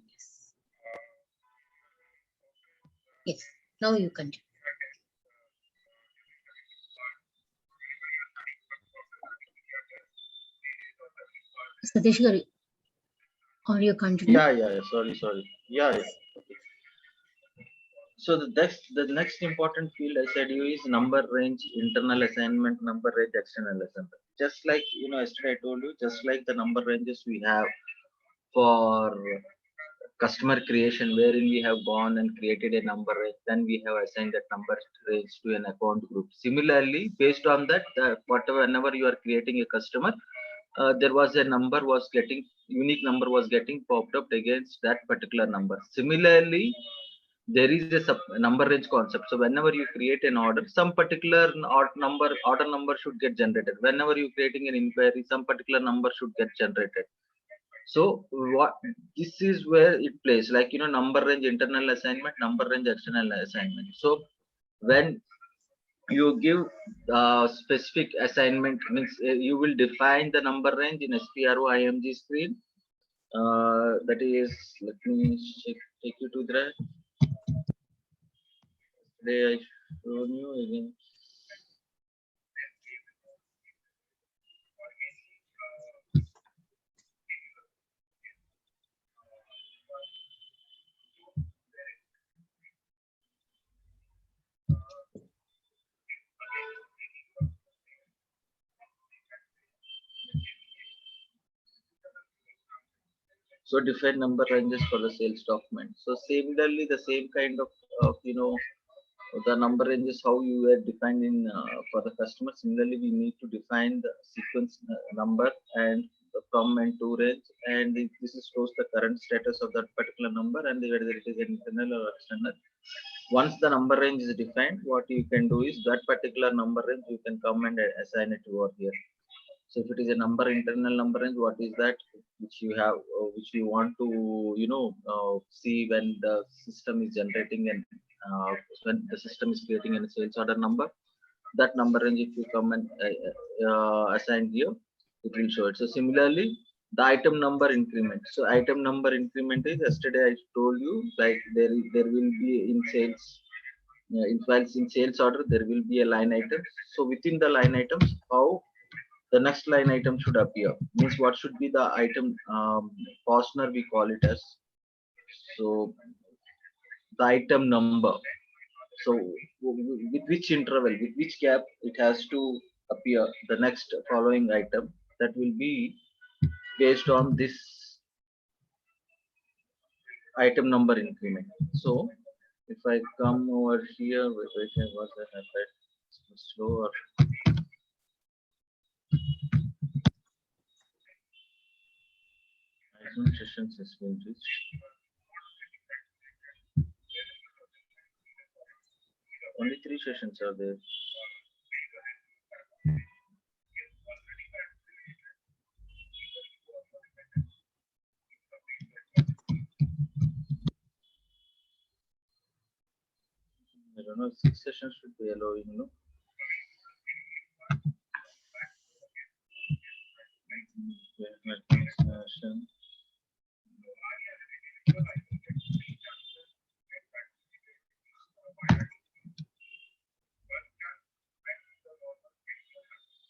Yes. Yes. Now you continue. Satish garu, or you continue? Yeah. Sorry. Yeah. Okay. So the next important field I said you is number range, internal assignment, number range, external assignment. Just like yesterday I told you, just like the number ranges we have for customer creation, wherein we have gone and created a number range, then we have assigned that number range to an account group. Similarly, based on that, whatever whenever you are creating a customer, there was a number was getting unique number was getting popped up against that particular number. Similarly, there is a number range concept. So whenever you create an order, some particular order number should get generated. Whenever you creating an inquiry, some particular number should get generated. So what this is where it plays, like number range internal assignment, number range external assignment. So when you give specific assignment, means you will define the number range in SPRO IMG screen. That is, let me take you to that. Today I shown you again. So different number ranges for the sales document. So similarly, the same kind of the number ranges how you were defined in for the customer. Similarly, we need to define the sequence number and the from and to range, and this is shows the current status of that particular number and whether it is internal or external. Once the number range is defined, what you can do is that particular number range you can come and assign it over here. So if it is a number, internal number range, what is that which you have, which you want to, see when the system is generating and when the system is creating a sales order number, that number range, if you come and assign here, it will show it. So similarly, the item number increment. So item number increment is, yesterday I told you, like there will be in sales, in files in sales order, there will be a line item. So within the line items, how the next line item should appear, means what should be the item, Postner we call it as. So the item number, so with which interval, with which gap it has to appear the next following item, that will be based on this item number increment. So if I come over here, was slower. Sessions has been reached. Only 3 sessions are there. I don't know, 6 sessions should be allowing, no?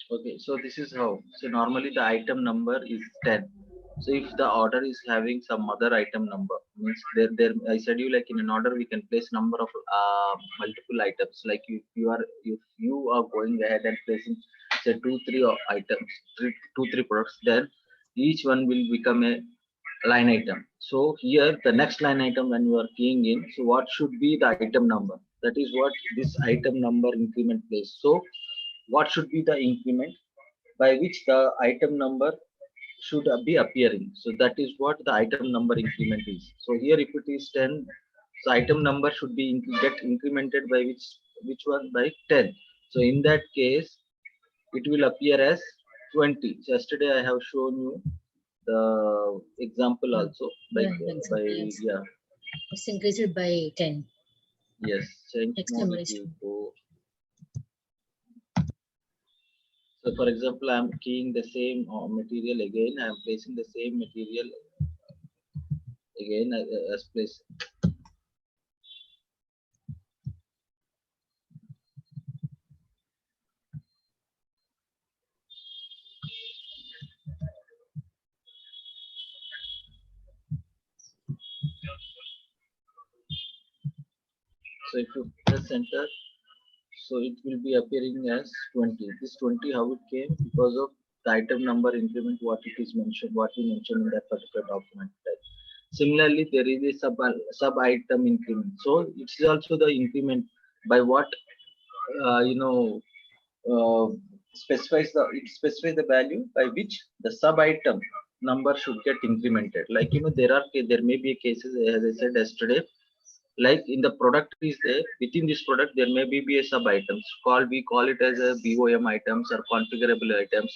Okay, so this is how. So normally the item number is 10. So if the order is having some other item number, means there I said you, like in an order we can place number of multiple items. Like if you are going ahead and placing say 2-3 items, 2-3 products, then each one will become a line item. So here the next line item when you are keying in, so what should be the item number? That is what this item number increment plays. So what should be the increment by which the item number should be appearing? So that is what the item number increment is. So here if it is 10, so item number should be get incremented by which one, by 10. So in that case it will appear as 20. So yesterday I have shown you the example also, like by yeah, it's increased by 10. Yes, change mode if you go. So for example, I'm keying the same material again. I'm placing the same material again as place. So if you press enter, so it will be appearing as 20. This 20, how it came? Because of the item number increment, what it is mentioned, what we mentioned in that particular document. Right? Similarly, there is a sub item increment. So it's also the increment by what uh, it specifies the value by which the sub item number should get incremented. Like there may be cases, as I said yesterday, like in the product is there, within this product there may be a sub items called, we call it as a BOM items or configurable items.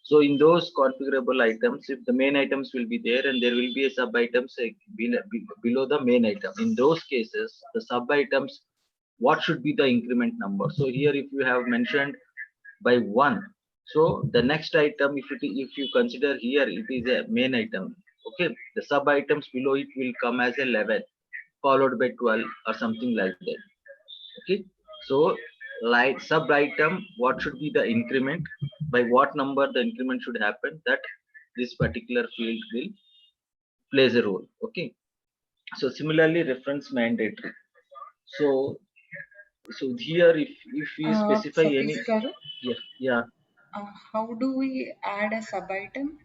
So in those configurable items, if the main items will be there and there will be a sub items below the main item, in those cases the sub items, what should be the increment number? So here if you have mentioned by 1, so the next item, if you consider here it is a main item, okay, the sub items below it will come as 11 followed by 12 or something like that. Okay, so like sub item, what should be the increment, by what number the increment should happen, that this particular field will plays a role. Okay, so similarly reference mandatory. So here if we specify any, Satish garu, yeah. how do we add a sub item?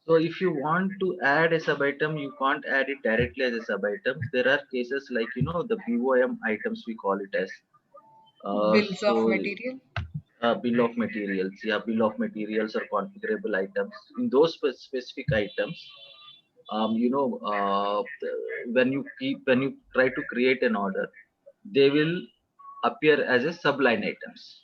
So if you want to add a sub item, you can't add it directly as a sub item. There are cases like the BOM items, we call it as Bills of so material? bill of materials, yeah, bill of materials or configurable items. In those specific items, when you try to create an order, they will appear as a subline items.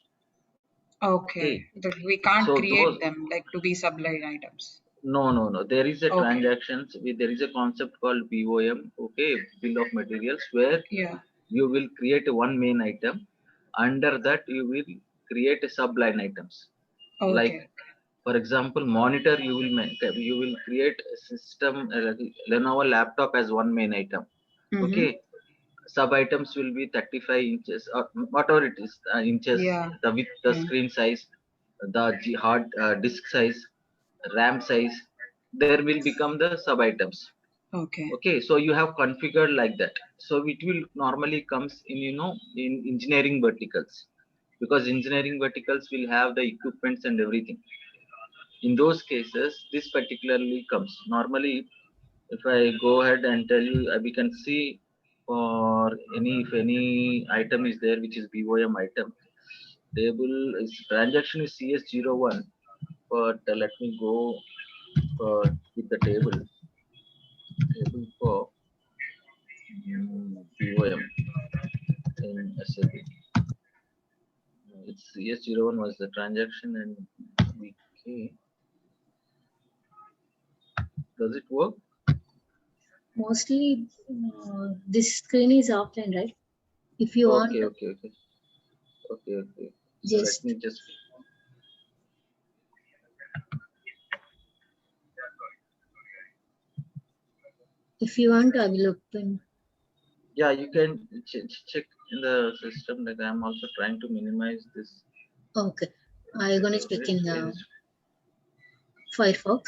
Okay, Okay, that we can't so those, create them like to be subline items. no. There is a Okay, transactions. There is a concept called BOM. Okay, bill of materials, where yeah, you will create one main item. Under that, you will create a subline items. Like okay. for example, monitor, you will create a system, Lenovo laptop as one main item. Mm-hmm. Okay, sub items will be 35 inches or whatever it is, inches, Yeah. the width, the screen size, the hard disk size, RAM size. There will become the sub items. Okay. Okay, so you have configured like that. So it will normally comes in in engineering verticals, because engineering verticals will have the equipments and everything. In those cases this particularly comes normally. If I go ahead and tell you, we can see for if any item is there which is BOM item, table is transaction is CS01, but let me go with the table for BOM in SAP. It's CS01 was the transaction, and VK. Does it work? Mostly this screen is offline, right? If you want, Okay. So let just me just, if you want, I will open. yeah, you can check in the system that I'm also trying to minimize this. Okay, I'm gonna check in the Firefox.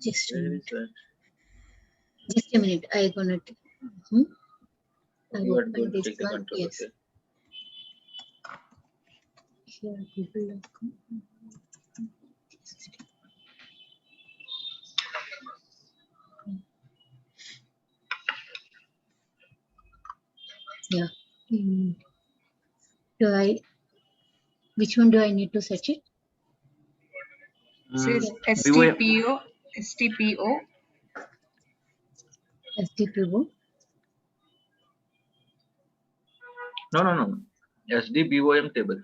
Just a minute. Just a minute. I gonna. I You are open going to this take the one. control. Yes. Okay. Here, Google.com. Yeah. Which one do I need to search it? Says BOM. STPO. SDPO. No. SD BOM table.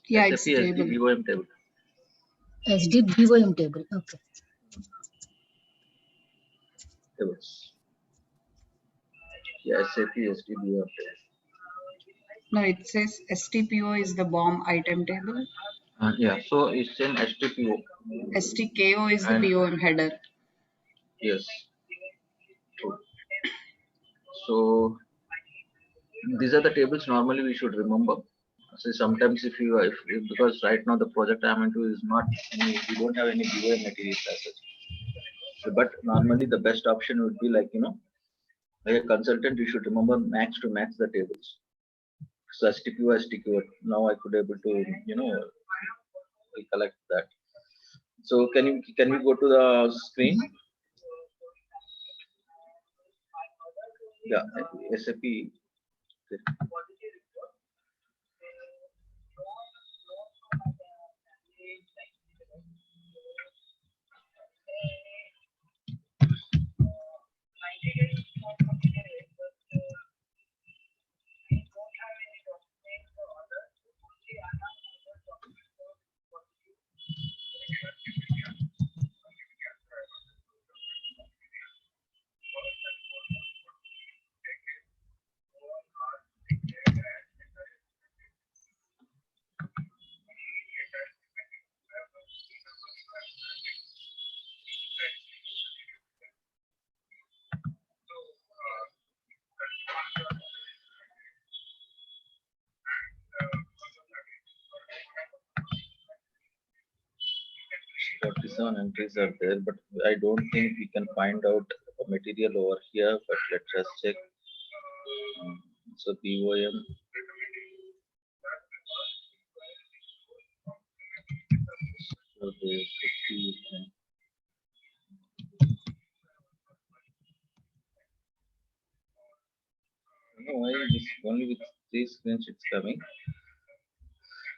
Yeah, SAP it's SD table. BOM table. SDBOM table. Okay. Tables. Yeah, SAP SD BOM table. No, it says STPO is the BOM item table. Yeah, so it's an STPO. STKO is the And BOM header. yes, true. So these are the tables normally we should remember. So sometimes if you because right now the project I'm into is not any, we don't have any BOM materials as such. So, but normally the best option would be like, like a consultant, you should remember max to max the tables. So STQ, STQ. Now I could able to, recollect that. So can we go to the screen? Yeah, SAP. Forty-seven entries are there, but I don't think we can find out a material over here. But let's just check. So BOM. So there's 50. No, why this only with 3 screens it's coming.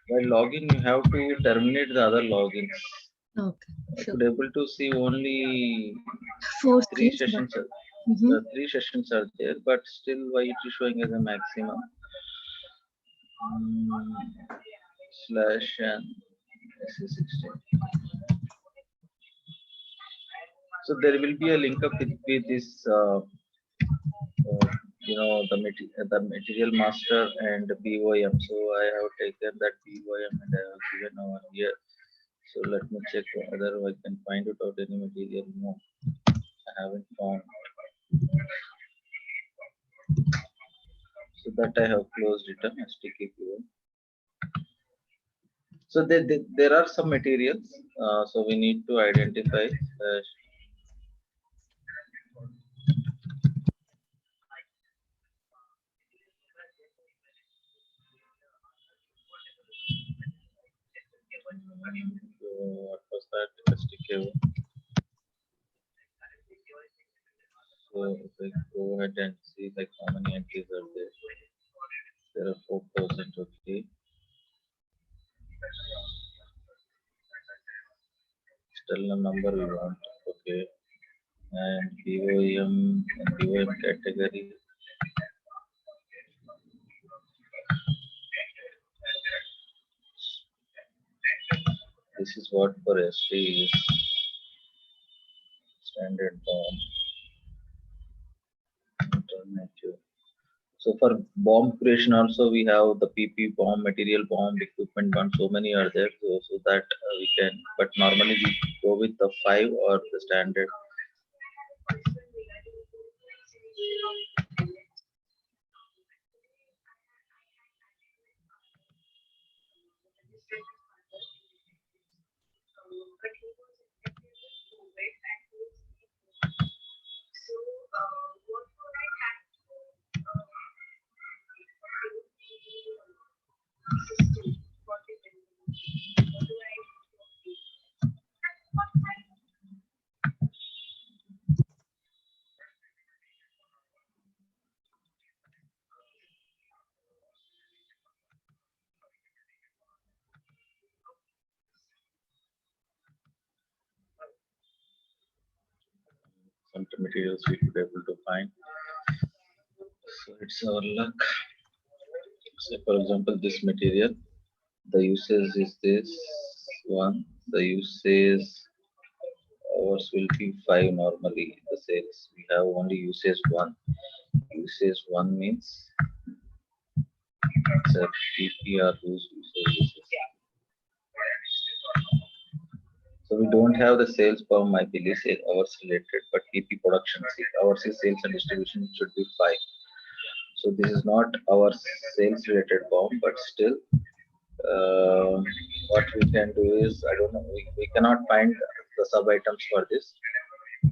While logging, you have to terminate the other logins. Okay, I sure. could able to see only 4 three screens. sessions. Mhm. 3 sessions are there, but still why it is showing as a maximum. Slash and SC16. So there will be a link up with this, the material master and BOM. So I have taken that BOM and I have given over here. So let me check whether I can find out any material. No, I haven't found. So that I have closed it on STKPO. So there are some materials. So we need to identify. What was that? STKO. So if I go ahead and see like how many entries are there. There are 4,000. Okay. External number we want. Okay. And BOM category. This is what for ST is standard BOM. Alternative. So for BOM creation also we have the PP BOM, material BOM, equipment BOM. So many are there, so that we can. But normally we go with the 5 or the standard. Some materials we could able to find. So it's our luck. Say for example, this material, the usage is this one. The usage hours will be 5 normally. The sales we have only usage 1. Usage 1 means So PPR rules services. So we don't have the sales per my belief hours related, but PP production ours is sales and distribution should be 5. So this is not our sales related form, but still what we can do is, I don't know, we cannot find the sub items for this,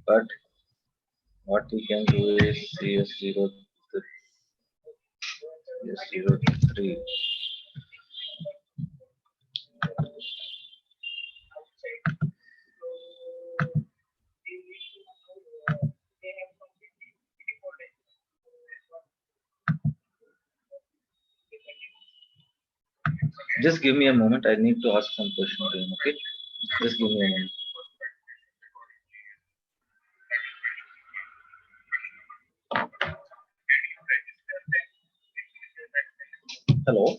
but what we can do is CS03. Just give me a moment. I need to ask some question to him. Okay, just give me a moment. Hello.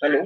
Hello.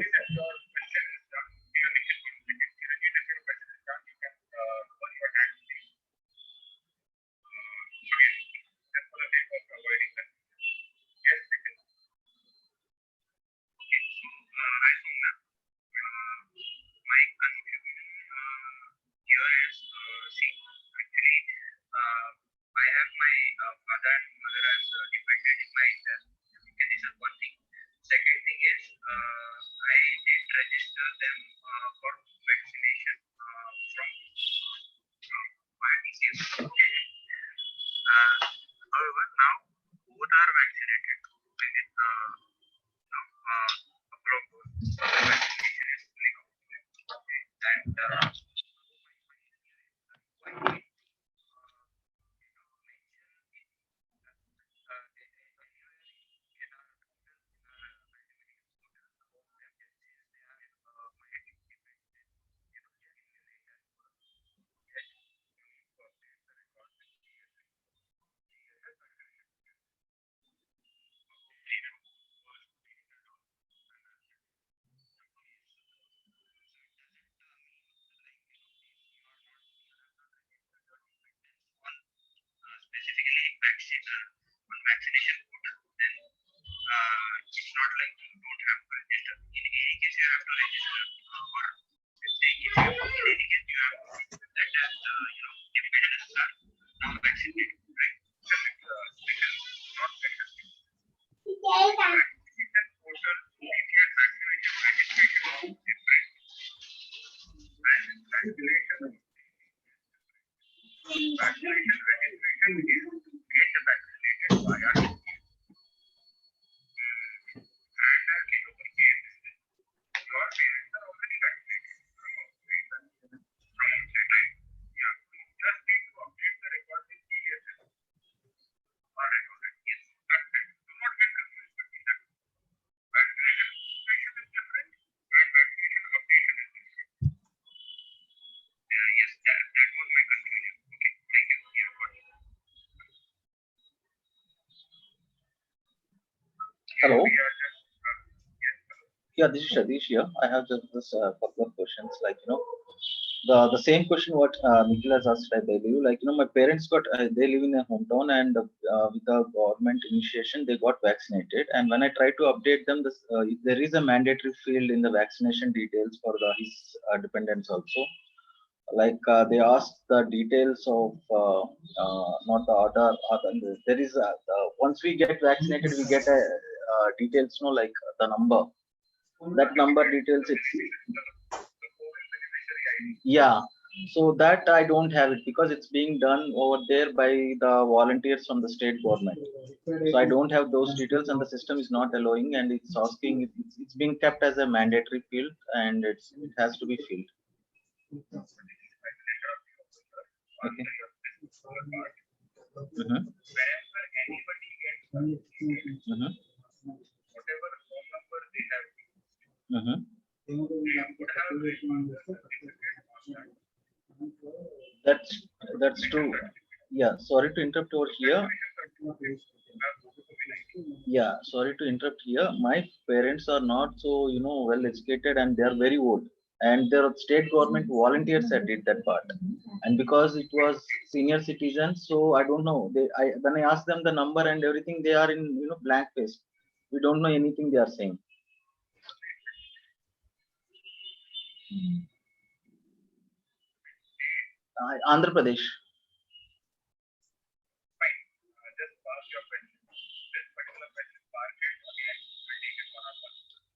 Hello. Yeah, this is Sadish here. I have just this couple of questions. Like, the same question what Nikhil has asked, I believe. Like, my parents got they live in a hometown, and with the government initiation, they got vaccinated. And when I try to update them, there is a mandatory field in the vaccination details for his dependents also. Like they ask the details of not the other. There is once we get vaccinated, we get a details, like the number. That number details, it's, yeah, So that I don't have it because it's being done over there by the volunteers from the state government. So I don't have those details, and the system is not allowing, and it's asking, it's being kept as a mandatory field, and it has to be filled. Okay. Mm-hmm. Mm-hmm. Mm-hmm. That's true. Yeah, sorry to interrupt over here. Yeah, sorry to interrupt here. My parents are not so, well educated, and they are very old. And their state government volunteers that did that part. And because it was senior citizens, so I don't know. When I ask them the number and everything, they are in, blank face. We don't know anything they are saying. Andhra Pradesh.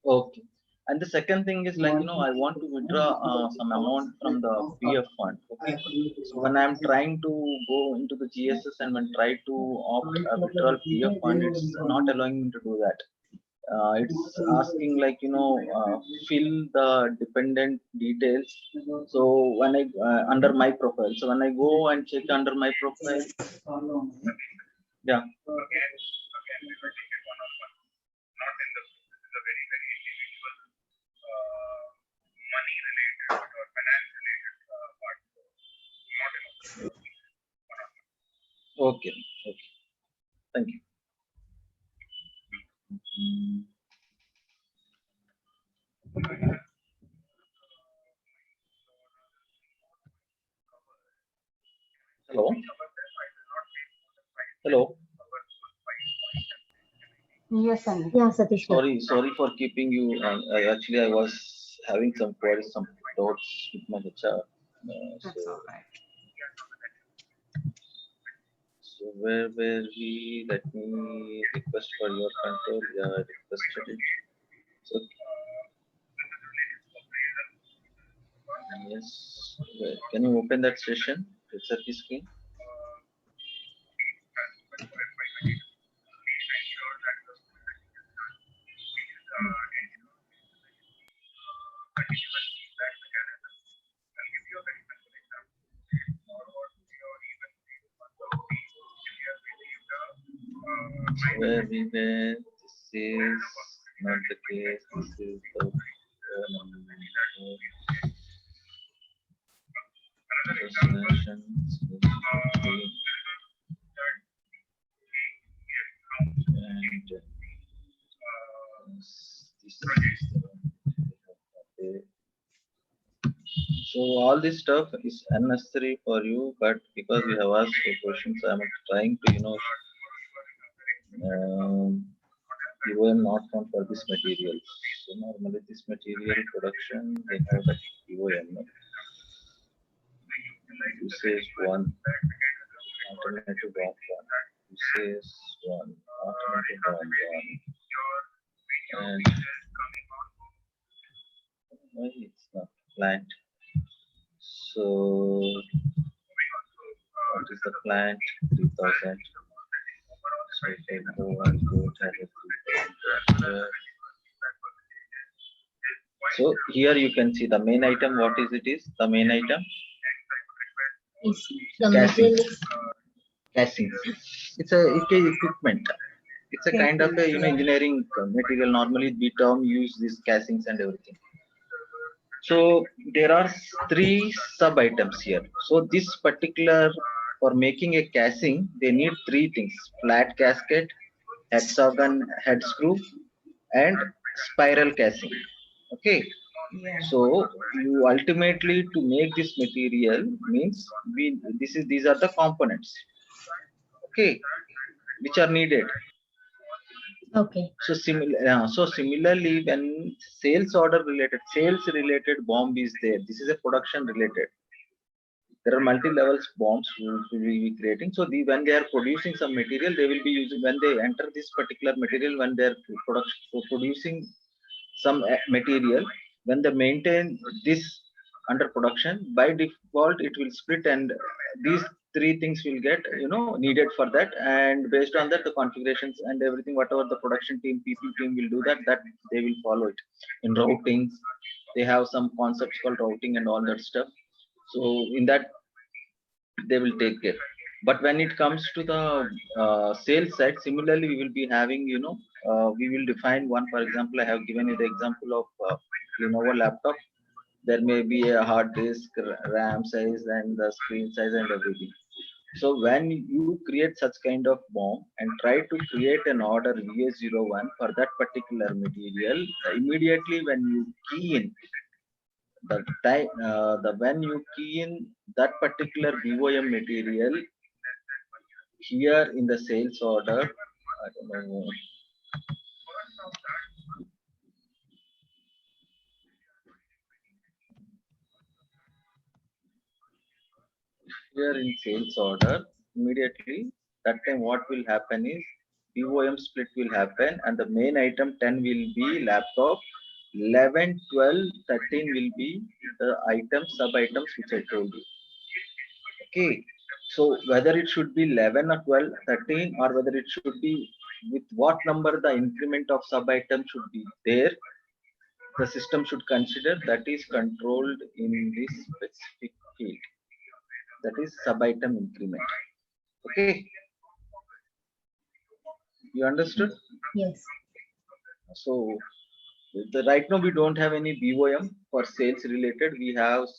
Okay. And the second thing is like, I want to withdraw some amount from the PF fund. Okay. So when I'm trying to go into the GSS and when try to opt a withdrawal PF fund, it's not allowing me to do that. It's asking like, fill the dependent details. So when I, under my profile, so when I go and check under my profile, yeah. Okay. Okay. Thank you. Hello. Hello. Yes, Anil. Yeah, Satish. Sorry for keeping you. Actually, I was having some queries, some doubts with my HR. That's all right. So where were we? Let me request for your control. Yeah, I requested it. So yes, can you open that session? HRP screen. Where we were, this is not the case. This is the destinations. And this is so all this stuff is unnecessary for you, but because you have asked the questions, I'm trying to, you were not found for this material. So normally this material production, they have that EOM. Usage 1, alternative bomb 1. Usage 1, alternative bomb 1. And why it's not plant? So what is the plant? 3000. So if I go and go to so here you can see the main item. What is it? Is the main item? Is the material is Casings. It's a equipment. It's a kind of a engineering material. Normally, the term use these casings and everything. So there are 3 sub items here. So this particular, for making a casing, they need 3 things: flat gasket, hexagon head screw, and spiral casing. Okay. Yeah. So you ultimately, to make this material, means these are the components, okay, which are needed. okay. So similarly, when sales related bomb is there, this is a production related. There are multi-levels bombs we will be creating. So when they are producing some material, they will be using, when they enter this particular material, when they are producing some material, when they maintain this under production. By default, it will split, and these three things will get needed for that. And based on that, the configurations and everything, whatever the production team, people team will do that they will follow it. In routings, they have some concepts called routing and all that stuff. So in that, they will take care. But when it comes to the sales side, similarly, we will be having, we will define one. For example, I have given you the example of Lenovo laptop. There may be a hard disk, RAM size, and the screen size, and everything. So when you create such kind of BOM and try to create an order VA01 for that particular material, immediately when you key in the time, when you key in that particular BOM material here in the sales order, I don't know. Here in sales order, immediately that time what will happen is BOM split will happen, and the main item 10 will be laptop, 11, 12, 13 will be the items, sub items which I told you. Okay, so whether it should be 11 or 12, 13, or whether it should be with what number the increment of sub item should be there, the system should consider. That is controlled in this specific field. That is sub item increment. Okay, you understood? Yes. So right now we don't have any BOM for sales related. We have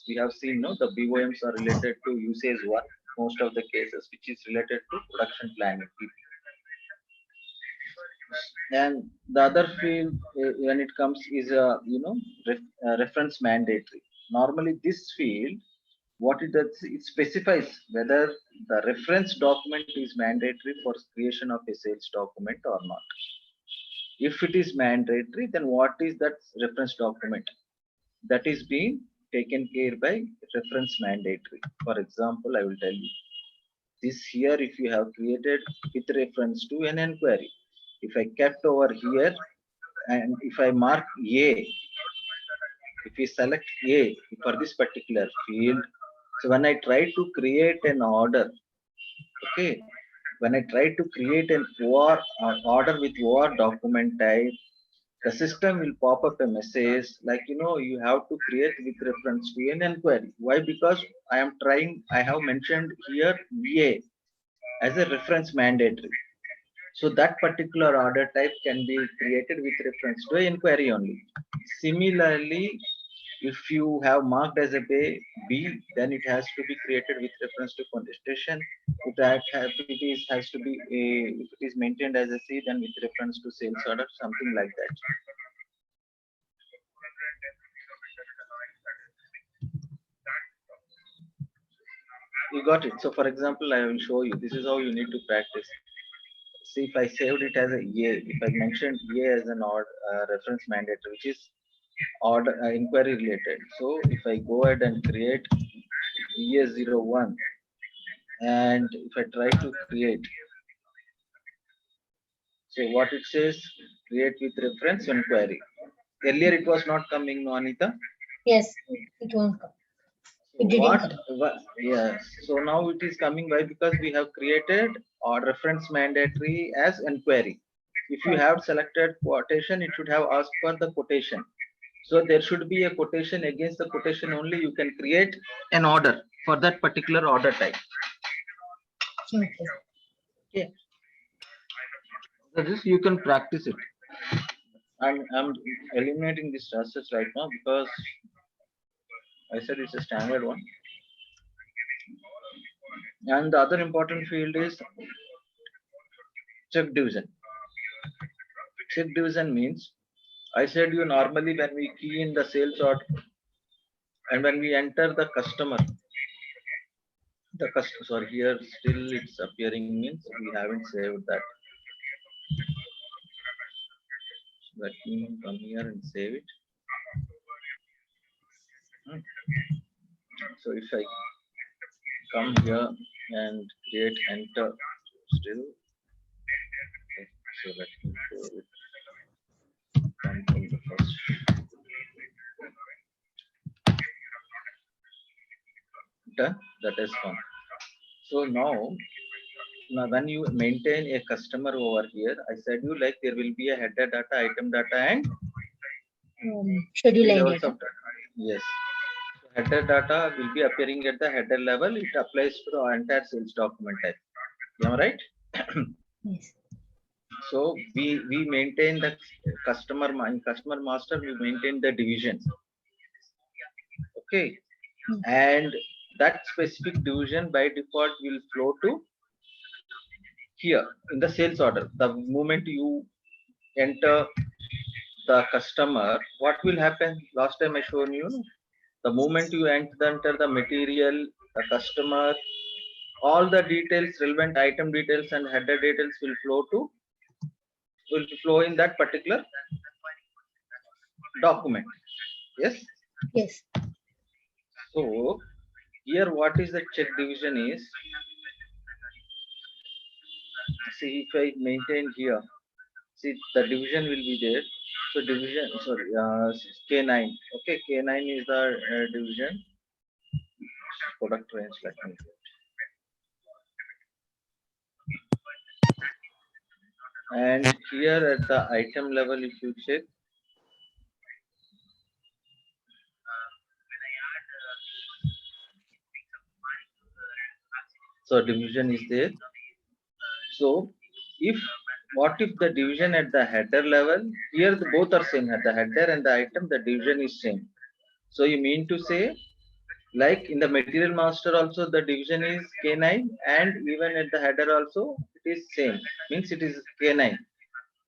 seen the BOMs are related to usage one, most of the cases, which is related to production planning. And the other field when it comes is reference mandatory. Normally this field, what it does, it specifies whether the reference document is mandatory for creation of a sales document or not. If it is mandatory, then what is that reference document? That is being taken care by reference mandatory. For example, I will tell you this here. If you have created with reference to an inquiry, if I kept over here, and if I mark A, if we select A for this particular field, so when I try to create an order, okay, when I try to create an order with OR document type, the system will pop up a message like, you have to create with reference to an inquiry. Why? Because I have mentioned here VA as a reference mandatory. So that particular order type can be created with reference to an inquiry only. Similarly, if you have marked as a B, then it has to be created with reference to contestation. If it has to be if it is maintained as a C, then with reference to sales order, something like that. You got it. So for example, I will show you. This is how you need to practice. See, if I saved it as a EA, if I mentioned EA as an reference mandatory, which is order inquiry related. So if I go ahead and create EA01, and if I try to create, so what it says, create with reference inquiry. Earlier it was not coming, no, Anita? Yes, it won't come. It didn't come. Yes. So now it is coming. Why? Because we have created or reference mandatory as inquiry. If you have selected quotation, it should have asked for the quotation. So there should be a quotation. Against the quotation only you can create an order for that particular order type. Okay. So this you can practice it. I'm eliminating this process right now because I said it's a standard one. And the other important field is check division. Check division means, I said you normally when we key in the sales order and when we enter the customer, sorry, here still it's appearing means we haven't saved that. Let me come here and save it. So if I come here and create enter still, okay, so let me show it. Come from the first. Done. That is fine. So now when you maintain a customer over here, I said you like there will be a header data, item data, and Schedule three line levels data. of data. Yes. So header data will be appearing at the header level. It applies to the entire sales document type. Am I right? Yes. So we maintain the customer in customer master. We maintain the divisions. Okay. And that specific division by default will flow to here in the sales order. The moment you enter the customer, what will happen? Last time I shown you, the moment you enter the material, the customer, all the details, relevant item details and header details will flow in that particular document. Yes. Yes. So here, what is the check division is? See, if I maintain here, see the division will be there. So division, sorry, K9. Okay, K9 is the division. Product range, let me get. And here at the item level, if you check, so division is there. So if what if the division at the header level, here both are same, at the header and the item, the division is same. So you mean to say, like in the material master also the division is K9, and even at the header also it is same, means it is K9,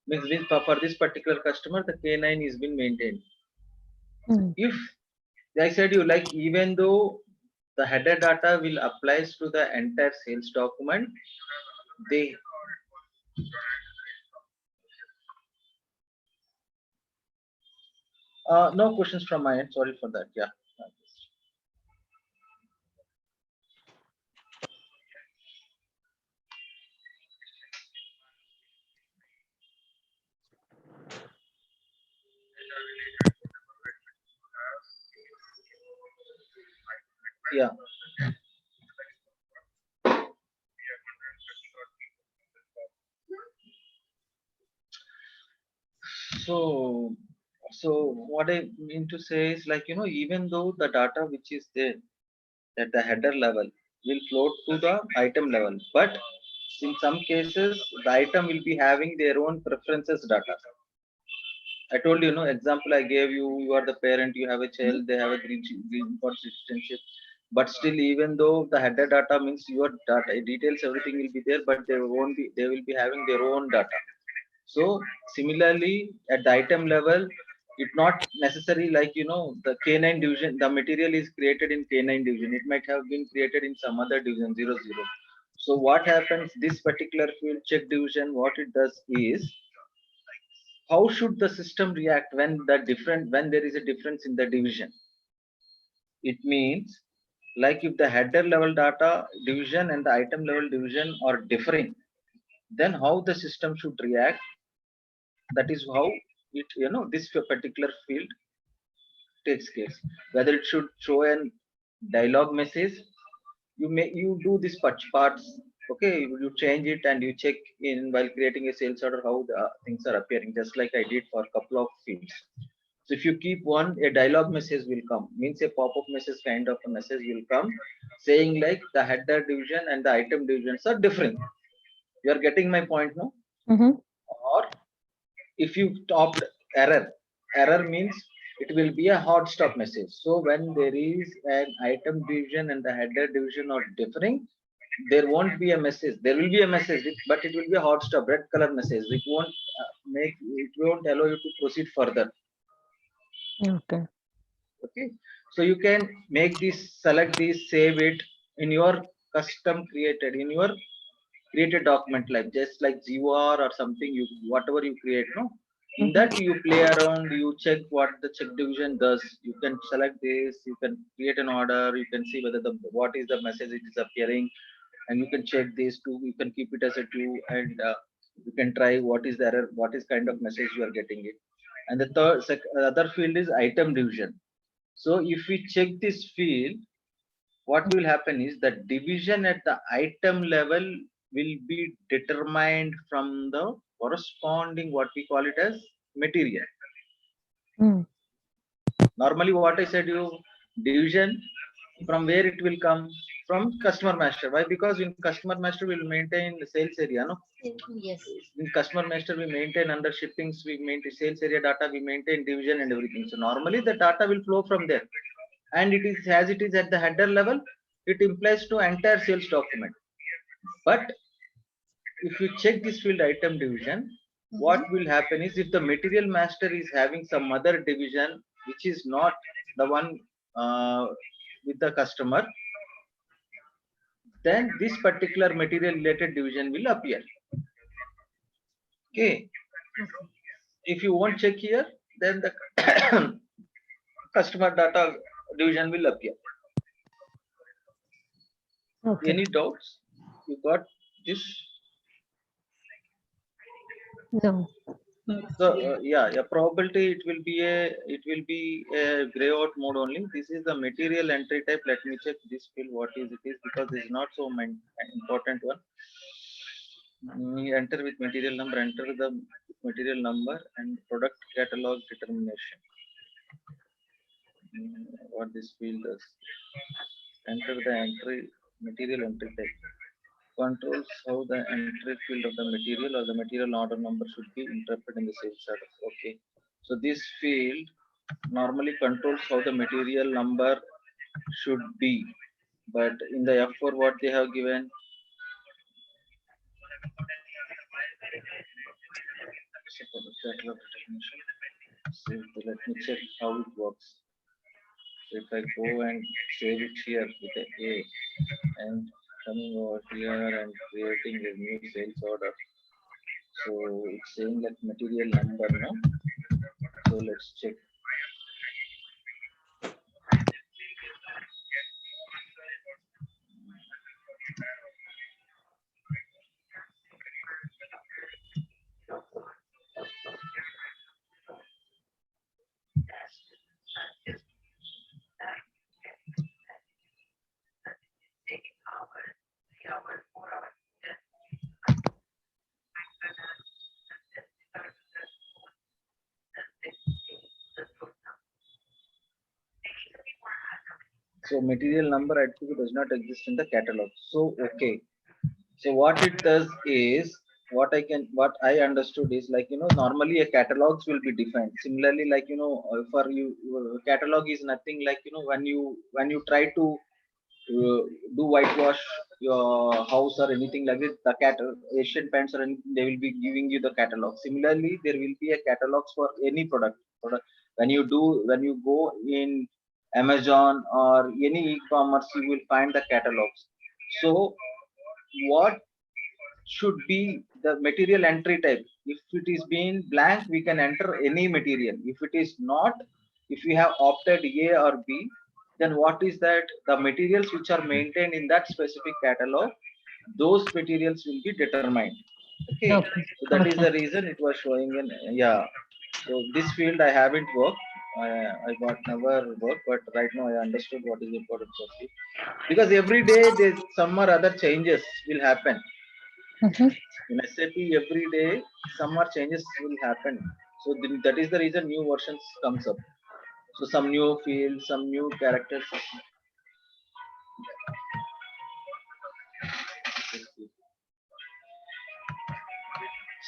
means for this particular customer the K9 is been maintained. If I said you like, even though the header data will applies to the entire sales document, they no questions from my end, sorry for that. Yeah. Yeah. So what I mean to say is, like, even though the data which is there at the header level will float to the item level, but in some cases the item will be having their own preferences data. I told you, example I gave you, you are the parent, you have a child, they have a green card citizenship, but still, even though the header data means your data details, everything will be there, but they will be having their own data. So similarly, at the item level, it not necessary, like, the K9 division, the material is created in K9 division, it might have been created in some other division 00. So what happens, this particular field check division, what it does is, how should the system react when there is a difference in the division? It means, like, if the header level data division and the item level division are differing, then how the system should react? That is how it, this particular field takes care. Whether it should show an dialog message, you do this parts. Okay, you change it and you check in while creating a sales order how the things are appearing, just like I did for a couple of fields. So if you keep one, a dialog message will come, means a pop-up message kind of a message will come saying like the header division and the item divisions are different. You are getting my point, no? Or if you opt error means it will be a hard stop message. So when there is an item division and the header division are differing, there won't be a message. There will be a message, but it will be a hard stop, red color message. It won't allow you to proceed further. Okay, so you can make this, select this, save it in your custom created, in your created document, like just like GOR or something, you whatever you create, no, in that you play around, you check what the check division does. You can select this, you can create an order, you can see whether what is the message it is appearing, and you can check this too. You can keep it as a 2, and you can try what is the error, what is kind of message you are getting it. And the other field is item division. So if we check this field, what will happen is the division at the item level will be determined from the corresponding, what we call it as material. Normally what I said you, division from where it will come, from customer master. Why? Because in customer master will maintain the sales area, no? Yes. In customer master we maintain under shippings, we maintain sales area data, we maintain division and everything. So normally the data will flow from there, and it is as it is at the header level, it implies to entire sales document. But if you check this field item division, what will happen is if the material master is having some other division which is not the one with the customer, then this particular material related division will appear. Okay. If you won't check here, then the customer data division will appear. Okay. Any doubts? You got this? No. So yeah, probability it will be a gray out mode only. This is the material entry type. Let me check this field what is it is, because this is not so important one. Enter with material number, enter the material number and product catalog determination. What this field does, enter the entry material entry type, controls how the entry field of the material or the material order number should be interpreted in the sales order. Okay, so this field normally controls how the material number should be, but in the F4 what they have given, let me check how it works. So if I go and save it here with a and coming over here and creating a new sales order, so it's saying that material number, no? So let's check. So material number actually does not exist in the catalog. So okay. So what it does is, what I understood is, like, normally a catalogs will be defined. Similarly, like, for you, catalog is nothing like, when you try to do whitewash your house or anything like this, the Asian Paints or anything, they will be giving you the catalog. Similarly, there will be a catalogs for any product. When you go in Amazon or any e-commerce, you will find the catalogs. So what should be the material entry type? If it is being blank, we can enter any material. If it is not, if we have opted A or B, then what is that? The materials which are maintained in that specific catalog, those materials will be determined. Okay. Okay. So that is the reason it was showing in, yeah. So this field I haven't worked. I got never worked, but right now I understood what is important for me. Because every day there's some or other changes will happen. In SAP, every day some more changes will happen. So that is the reason new versions comes up. So some new fields, some new characters.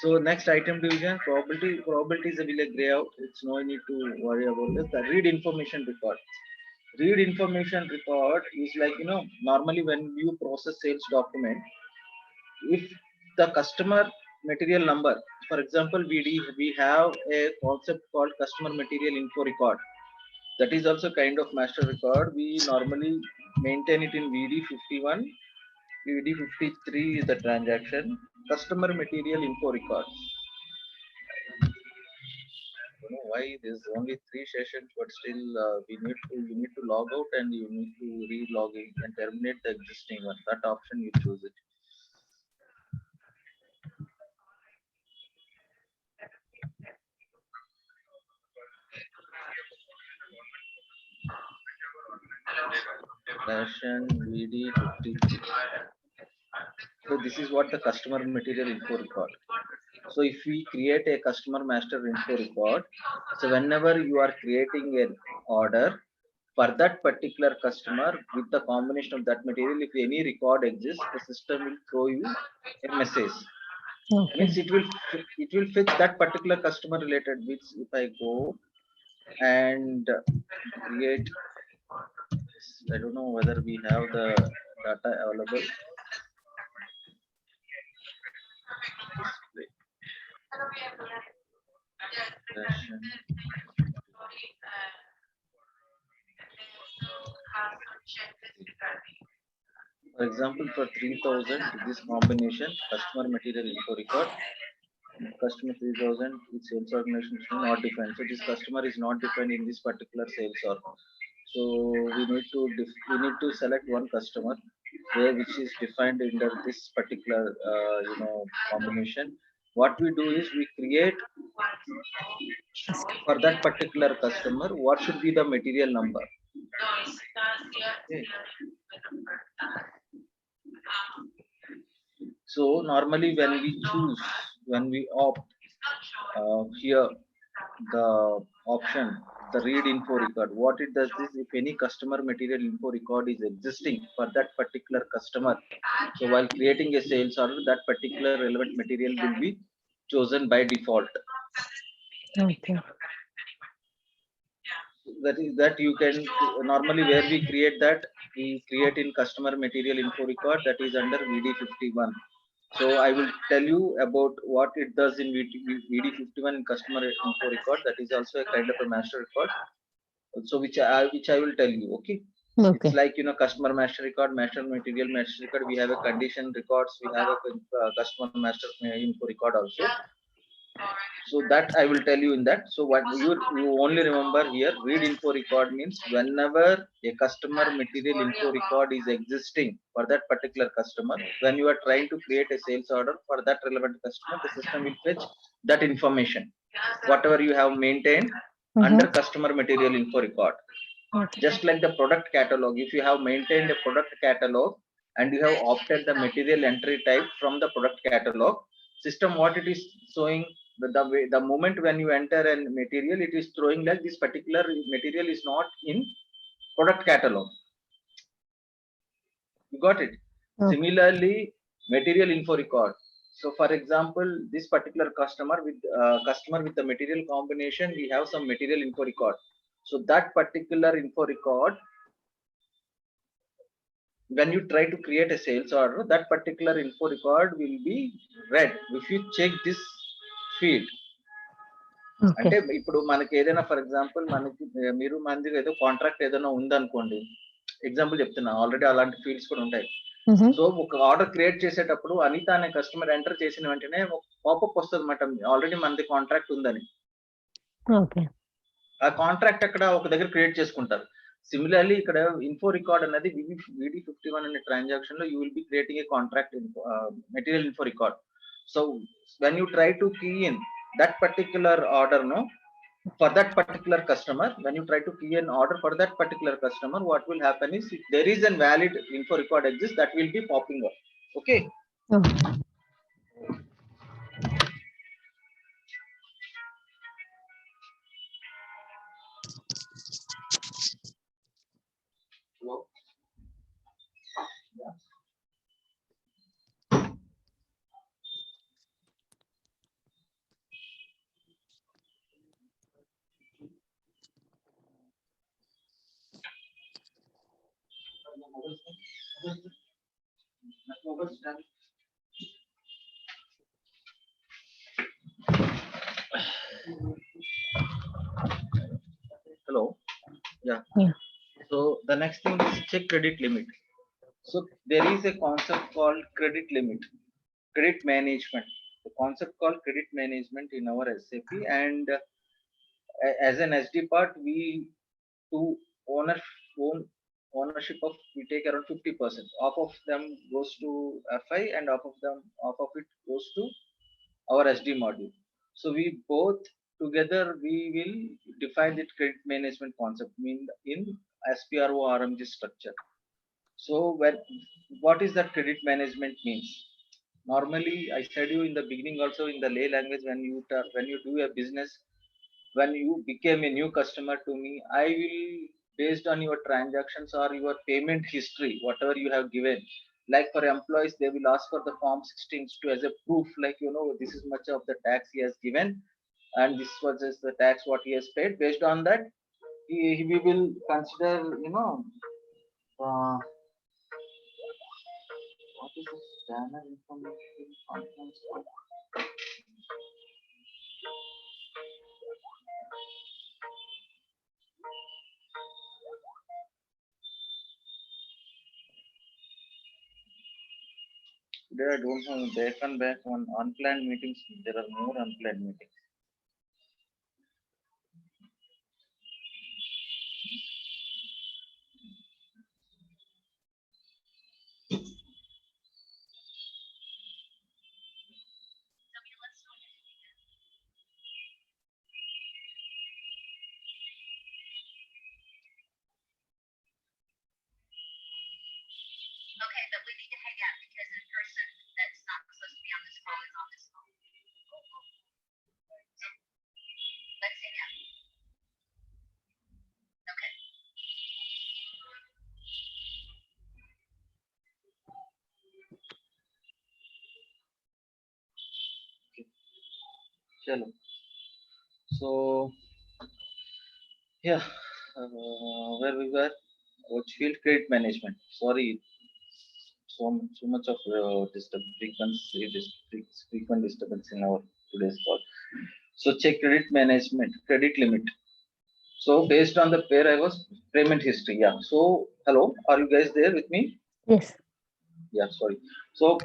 So next item division, probability is a will gray out. It's no need to worry about this. The read information record. Read information record is like, normally when you process sales document, if the customer material number, for example, we have a concept called customer material info record. That is also kind of master record. We normally maintain it in VD51. VD53 is the transaction. Customer material info record. I don't know why there's only 3 sessions, but still you need to log out and you need to re-log in and terminate the existing one. That option you choose it. Fashion VD53. So this is what the customer material info record. So if we create a customer master info record, so whenever you are creating an order for that particular customer with the combination of that material, if any record exists, the system will throw you a message. Okay. Means it will fetch that particular customer related. Which if I go and create, I don't know whether we have the data available. Display. Fashion. For example, for 3000, this combination customer material info record, customer 3000 with sales organization is not defined. So this customer is not defined in this particular sales org. So we need to select one customer where which is defined under this particular combination. What we do is we create for that particular customer what should be the material number. Okay. So normally when we opt here the option, the read info record, what it does is if any customer material info record is existing for that particular customer, so while creating a sales order, that particular relevant material will be chosen by default. Okay. That you can normally where we create that, we create in customer material info record, that is under VD51. So I will tell you about what it does in VD51 in customer info record. That is also a kind of a master record. So which I will tell you. Okay. Okay. It's like customer master record, master material master record. We have a condition records. We have a customer master info record also. So that I will tell you in that. So what you only remember here, read info record means whenever a customer material info record is existing for that particular customer, when you are trying to create a sales order for that relevant customer, the system will fetch that information, whatever you have maintained under customer material info record. Okay. Just like the product catalog, if you have maintained a product catalog and you have opted the material entry type from the product catalog, system what it is showing, the moment when you enter a material, it is throwing like this particular material is not in product catalog. You got it? Okay. Similarly, material info record. So for example, this particular customer with the material combination, we have some material info record. So that particular info record, when you try to create a sales order, that particular info record will be read if you check this field. అంటే ఇప్పుడు మనకి ఏదైనా for example మనకి మీరు మంది ఏదో contract ఏదైనా ఉందనుకోండి, ఎగ్జాంపుల్ చెప్తున్నా, ఆల్రెడీ అలాంటి ఫీల్డ్స్ కూడా ఉంటాయి. సో ఒక ఆర్డర్ క్రియేట్ చేసేటప్పుడు అనిత అనే కస్టమర్ ఎంటర్ చేసిన వెంటనే పాపప్ వస్తుంది అన్నమాట, ఆల్రెడీ మనది కాంట్రాక్ట్ ఉందని. ఆ కాంట్రాక్ట్ అక్కడ ఒక దగ్గర క్రియేట్ చేసుకుంటారు. సిమిలర్లీ ఇక్కడ ఇన్ఫో రికార్డ్ అనేది VD51 అనే ట్రాన్సాక్షన్ లో you will be creating a contract material info record. So when you try to key in that particular order for that particular customer, when you try to key an order for that particular customer, what will happen is if there is a valid info record exists, that will be popping up. Okay. Hello. Yeah. Hello. Yeah. So the next thing is check credit limit. So there is a concept called credit limit, credit management. The concept called credit management in our SAP, and as an SD part, we do ownership of, we take around 50%. Half of them goes to FI and half of it goes to our SD module. So we both together we will define the credit management concept in SPRO RMG structure. So what is that credit management means? Normally, I said you in the beginning also in the lay language, when you do a business, when you became a new customer to me, I will, based on your transactions or your payment history, whatever you have given, like for employees, they will ask for the form 16 to as a proof, like, this is much of the tax he has given, and this was just the tax what he has paid. Based on that, we will consider, uh, what is this scanner information conference call? Today I don't have back and back on unplanned meetings. There are more unplanned meetings. Okay, but we need to hang out because the person that's not supposed to be on this call is on this call. Let's hang out. Okay. Chalo. So yeah, where we were, which field credit management. Sorry, so much of frequent disturbance in our today's call. So check credit management, credit limit. So based on the where I was, payment history. Yeah. So hello, are you guys there with me? Yes. Yeah, sorry. So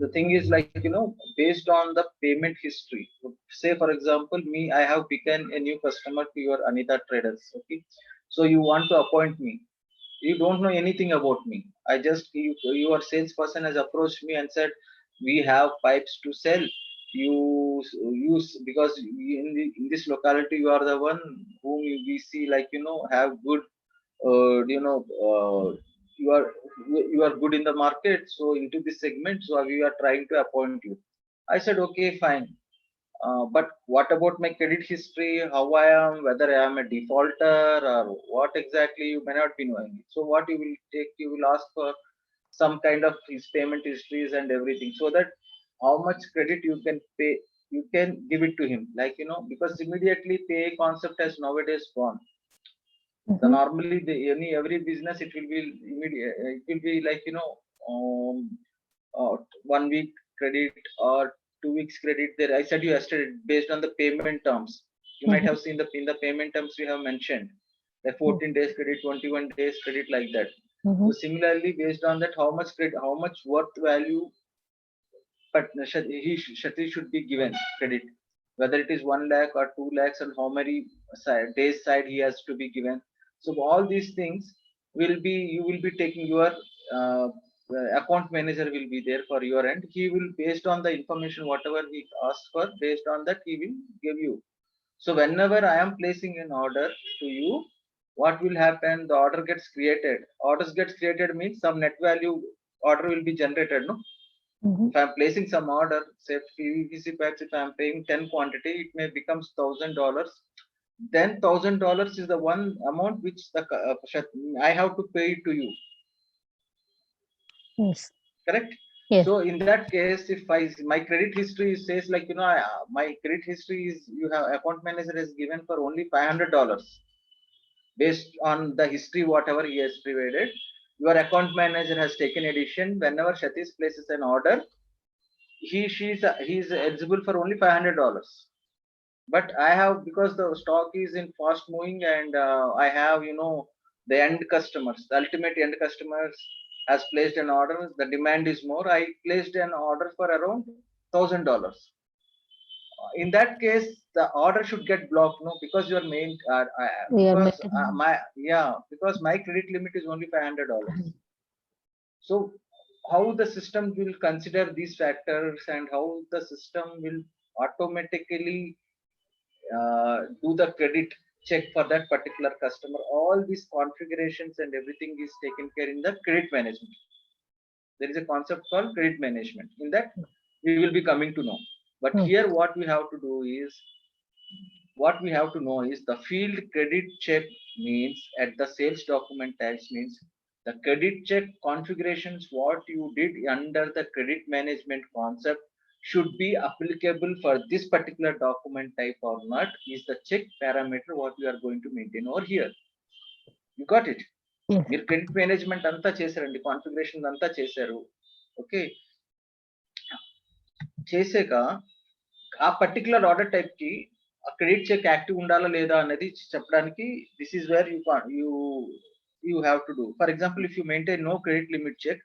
the thing is, like, based on the payment history, so say for example, me, I have become a new customer to your Anita Traders. Okay, so you want to appoint me, you don't know anything about me. I just, your salesperson has approached me and said, we have pipes to sell, you use, because in this locality you are the one whom we see, like, have good, you are you are good in the market, so into this segment, so we are trying to appoint you. I said, okay, fine. But what about my credit history, how I am, whether I am a defaulter or what exactly, you may not be knowing it. So what you will take, you will ask for some kind of his payment histories and everything, so that how much credit you can pay, you can give it to him, like, because immediately pay concept has nowadays gone. The Mhm. normally the any every business, it will be immediate, it will be like, um, 1 week credit or 2 weeks credit. There, I said you yesterday, based on the payment terms, you might Mhm. have seen the in the payment terms we have mentioned the Yes. 14 days credit, 21 days credit, like that. So Mhm. similarly, based on that, how much credit, how much worth value, but Shati should be given credit, whether it is 1 lakh or 2 lakhs, and how many days side he has to be given. So all these things will be, you will be taking your uh, account manager will be there for your end. He will, based on the information whatever he asks for, based on that he will give you. So whenever I am placing an order to you, what will happen? The order gets created. Orders gets created means some net value order will be generated. No, Mhm. if I'm placing some order, say PVC pipes, if I'm paying 10 quantity, it may becomes $1,000. Then $1,000 is the one amount which I have to pay it to you. Yes. Correct? Yes. So in that case, if my credit history says, like, my credit history is, you have account manager has given for only $500, based on the history whatever he has provided. Your account manager has taken addition. Whenever Satish places an order, he's eligible for only $500. But I have, because the stock is in fast moving, and I have, the end customers, the ultimate end customers has placed an order. The demand is more. I placed an order for around $1,000. In that case, the order should get blocked, no, because your main We are because maintaining. my, yeah, because my credit limit is only $500. So how the system will consider these factors, and how the system will automatically do the credit check for that particular customer. All these configurations and everything is taken care in the credit management. There is a concept called credit management. In that, we will be coming to know. But here, what we have to do is, the field credit check means at the sales document tags means the credit check configurations what you did under the credit management concept should be applicable for this particular document type or not is the check parameter what we are going to maintain over here. You got it? Yes. మీరు credit management అంతా చేశారండి, configuration అంతా చేశారు. Okay, చేసాక ఆ particular order type కి ఆ credit check active ఉండాలా లేదా అనేది చెప్పడానికి this is where you have to do. For example, if you maintain no credit limit check,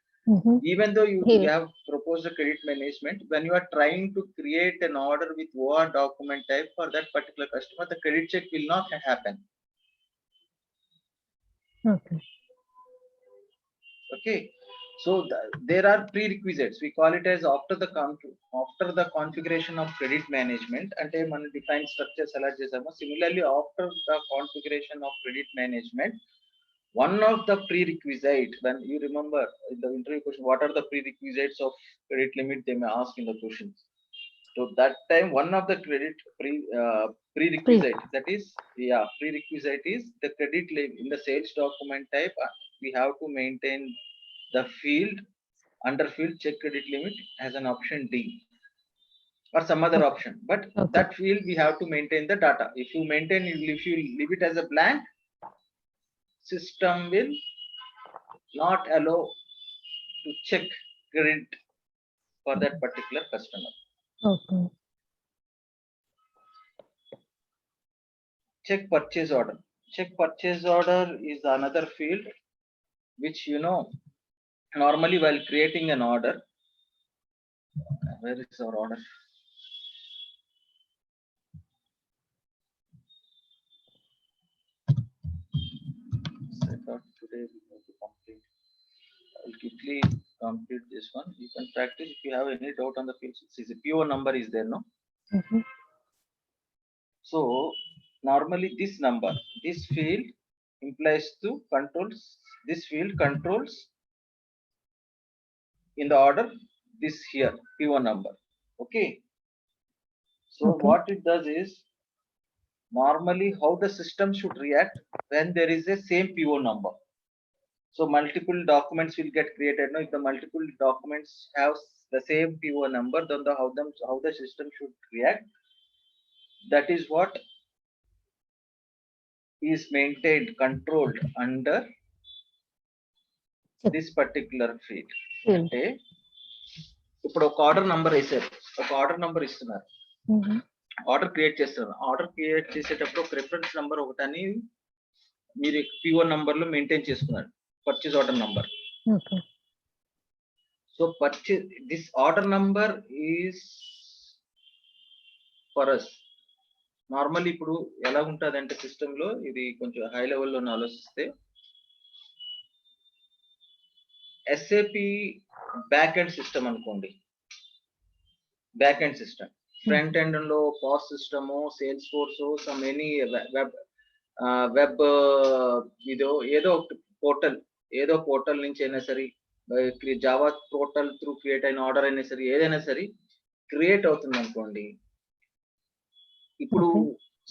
even though you have proposed a credit management, when you are trying to create an order with OR document type for that particular customer, the credit check will not happen. Okay, so there are prerequisites. We call it as after the configuration of credit management ante man define structures ela chesamo. Similarly, after the configuration of credit management, one of the prerequisite, when you remember in the interview question, what are the prerequisites of credit limit, they may ask in the questions. So that time, one of the prerequisite, that is, prerequisite is the credit limit in the sales document type. We have to maintain the field under field check credit limit as an option D or some other option, but that field we have to maintain the data. If you leave it as a blank, system will not allow to check credit for that particular customer. Okay. Check purchase order. Check purchase order is another field which, you know, normally while creating an order, where is our order? I thought today we have to complete. I'll quickly complete this one. You can practice if you have any doubt on the field. See, the PO number is there, no? So normally this number, this field implies to controls, this field controls in the order this here PO number. Okay, so what it does is, normally how the system should react when there is a same PO number. So multiple documents will get created. Now, if the multiple documents have the same PO number, then how the system should react. That is what is maintained, controlled under this particular field. అంటే ఇప్పుడు ఒక order number వేసారు, ఒక order number ఇస్తున్నారు, order create చేస్తారు. Order create చేసేటప్పుడు ఒక reference number ఒకటని మీరు PO నంబర్ లో మెయింటైన్ చేసుకున్నారు, purchase order number. So this order number is for us. Normally ఇప్పుడు ఎలా ఉంటుంది అంటే సిస్టమ్ లో, ఇది కొంచెం హై లెవెల్లో ఆలోచిస్తే, SAP బ్యాక్ ఎండ్ సిస్టమ్ అనుకోండి. Back end system, front end లో pass system, sales force, some any web ఏదో పోర్టల్ నుంచి అయినా సరే, జావా పోర్టల్ త్రూ క్రియేట్ అయిన ఆర్డర్ అయినా సరే, ఏదైనా సరే క్రియేట్ అవుతుంది అనుకోండి. ఇప్పుడు